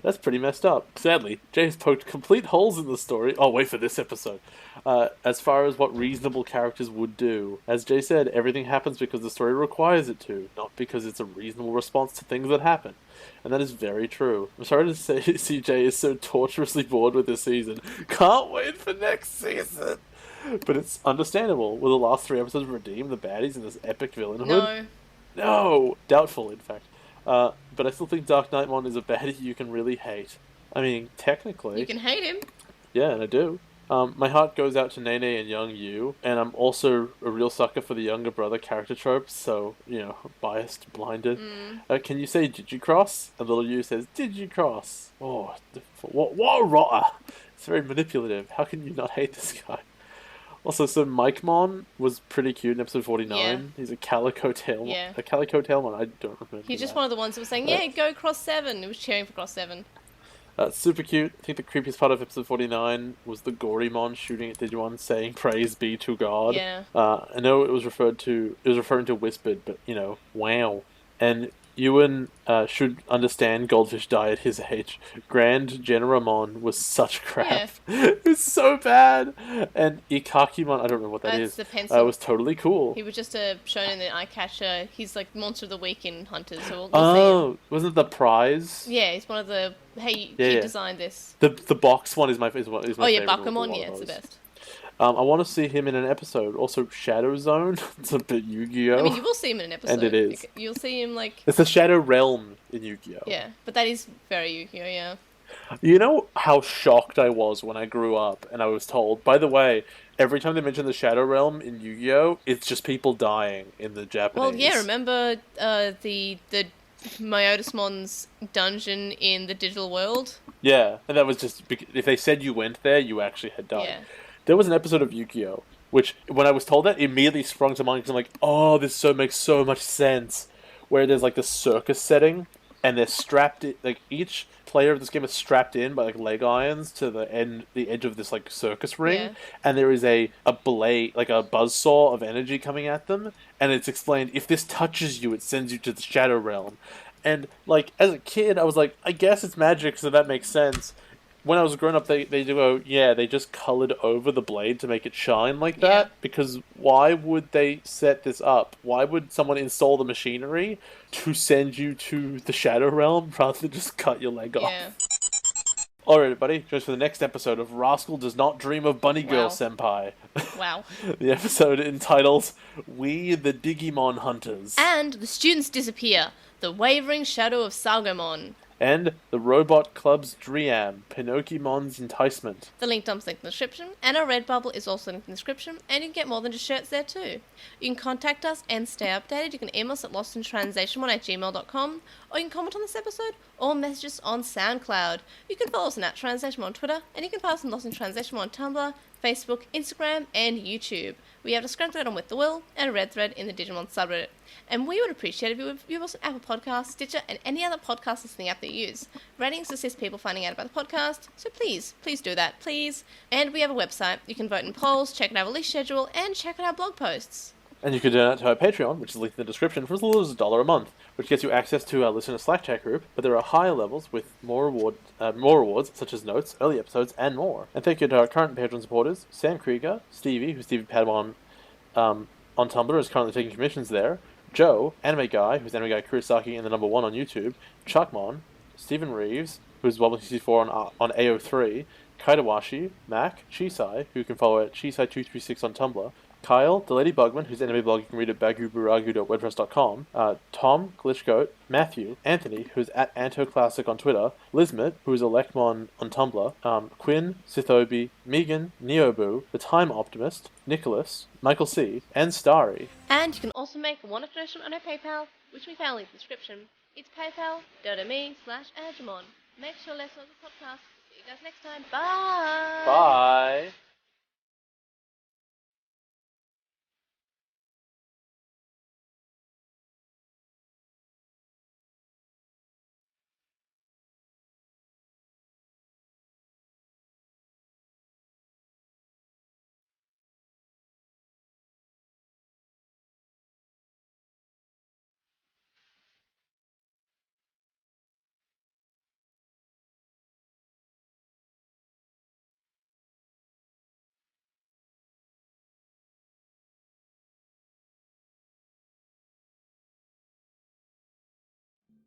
That's pretty messed up. Sadly, Jay has poked complete holes in the story. Oh, wait for this episode. As far as what reasonable characters would do. As Jay said, everything happens because the story requires it to, not because it's a reasonable response to things that happen. And that is very true. I'm sorry to say CJ is so torturously bored with this season. Can't wait for next season. But it's understandable. Will the last 3 episodes redeem the baddies in this epic villainhood? No! Doubtful, in fact. But I still think Dark Knightmon is a baddie you can really hate. I mean, technically... You can hate him. Yeah, and I do. My heart goes out to Nene and young Yu, and I'm also a real sucker for the younger brother character tropes, so, biased, blinded. Can you say Digicross? And little Yu says, Digicross. Oh, what a rotter. It's very manipulative. How can you not hate this guy? Also, so Mikemon was pretty cute in episode 49. Yeah. He's a calico tailmon. Yeah. A calico tailmon, I don't remember. He's just that. one of the ones that was saying, yeah, go Cross 7. He was cheering for Cross 7. Super cute. I think the creepiest part of episode 49 was the Gorymon shooting at Digimon saying praise be to God. Yeah. I know it was referring to Whispered, but wow. And Ewan should understand goldfish die at his age. Grand Generamon was such crap. It was so bad. And Ikakimon, I don't know what that is. The pencil. Was totally cool. He was just shown in the eye catcher. He's like Monster of the Week in Hunters. So we'll see him. Wasn't it the prize? Yeah, he's one of the. Hey, you designed this. The box one is my favorite. Oh yeah, Bakumon. Yeah, it's the best. I want to see him in an episode. Also, Shadow Zone. It's a bit Yu-Gi-Oh. I mean, you will see him in an episode. And it is. You'll see him It's the Shadow Realm in Yu-Gi-Oh. Yeah, but that is very Yu-Gi-Oh. Yeah. You know how shocked I was when I grew up and I was told, by the way, every time they mention the Shadow Realm in Yu-Gi-Oh, it's just people dying in the Japanese. Well, yeah. Remember the Myotismon's dungeon in the digital world? Yeah, and that was just if they said you went there, you actually had died. Yeah. There was an episode of Yu-Gi-Oh, which when I was told that, immediately sprung to mind because I'm like, oh, this makes so much sense. Where there's like the circus setting, and they're strapped in, like each player of this game is strapped in by like leg irons to the edge of this like circus ring, and there is a blade, like a buzzsaw of energy coming at them, and it's explained if this touches you, it sends you to the Shadow Realm. And like as a kid, I was like, I guess it's magic, so that makes sense. When I was growing up, they do go, they just colored over the blade to make it shine like that. Because why would they set this up? Why would someone install the machinery to send you to the Shadow Realm rather than just cut your leg off? Alright, everybody, join us for the next episode of Rascal Does Not Dream of Bunny Girl Senpai. Wow. The episode entitled We the Digimon Hunters. And the students disappear. The wavering shadow of Sargomon. And the Robot Club's Driam, Pinokimon's Enticement. The link dump's linked in the description, and our Redbubble is also linked in the description, and you can get more than just shirts there too. You can contact us and stay updated. You can email us at LostinTranslationmon@gmail.com, or you can comment on this episode, or message us on SoundCloud. You can follow us on @TranslationMon on Twitter, and you can follow us on LostinTranslationmon on Tumblr, Facebook, Instagram, and YouTube. We have a Scrum thread on With the Will, and a red thread in the Digimon subreddit. And we would appreciate if you would view us on Apple Podcasts, Stitcher, and any other podcast listening app that you use. Ratings assist people finding out about the podcast, so please do that, please. And we have a website. You can vote in polls, check out our release schedule, and check out our blog posts. And you can donate to our Patreon, which is linked in the description, for as little as $1 a month, which gets you access to our listener Slack chat group, but there are higher levels with more rewards, such as notes, early episodes, and more. And thank you to our current Patreon supporters, Sam Krieger, Stevie, who's Stevie Padawan on Tumblr, is currently taking commissions there, Joe, Anime Guy, who's Anime Guy Kurosaki and the number 1 on YouTube, Chuckmon, Stephen Reeves, who's Wobble64 on AO3, Kaitawashi, Mac, Shisai, who you can follow at Shisai236 on Tumblr, Kyle, the Lady Bugman, whose anime blog you can read at baguburagu.wordpress.com, Tom, Glitchgoat, Matthew, Anthony, who's at AntoClassic on Twitter, Lizmet, who is Electmon on Tumblr, Quinn, Sithobi, Megan, Neobu, The Time Optimist, Nicholas, Michael C., and Starry. And you can also make a one-off donation on our PayPal, which we found in the description. It's paypal.me/Agumon. Make sure to listen to the podcast. See you guys next time. Bye! Bye!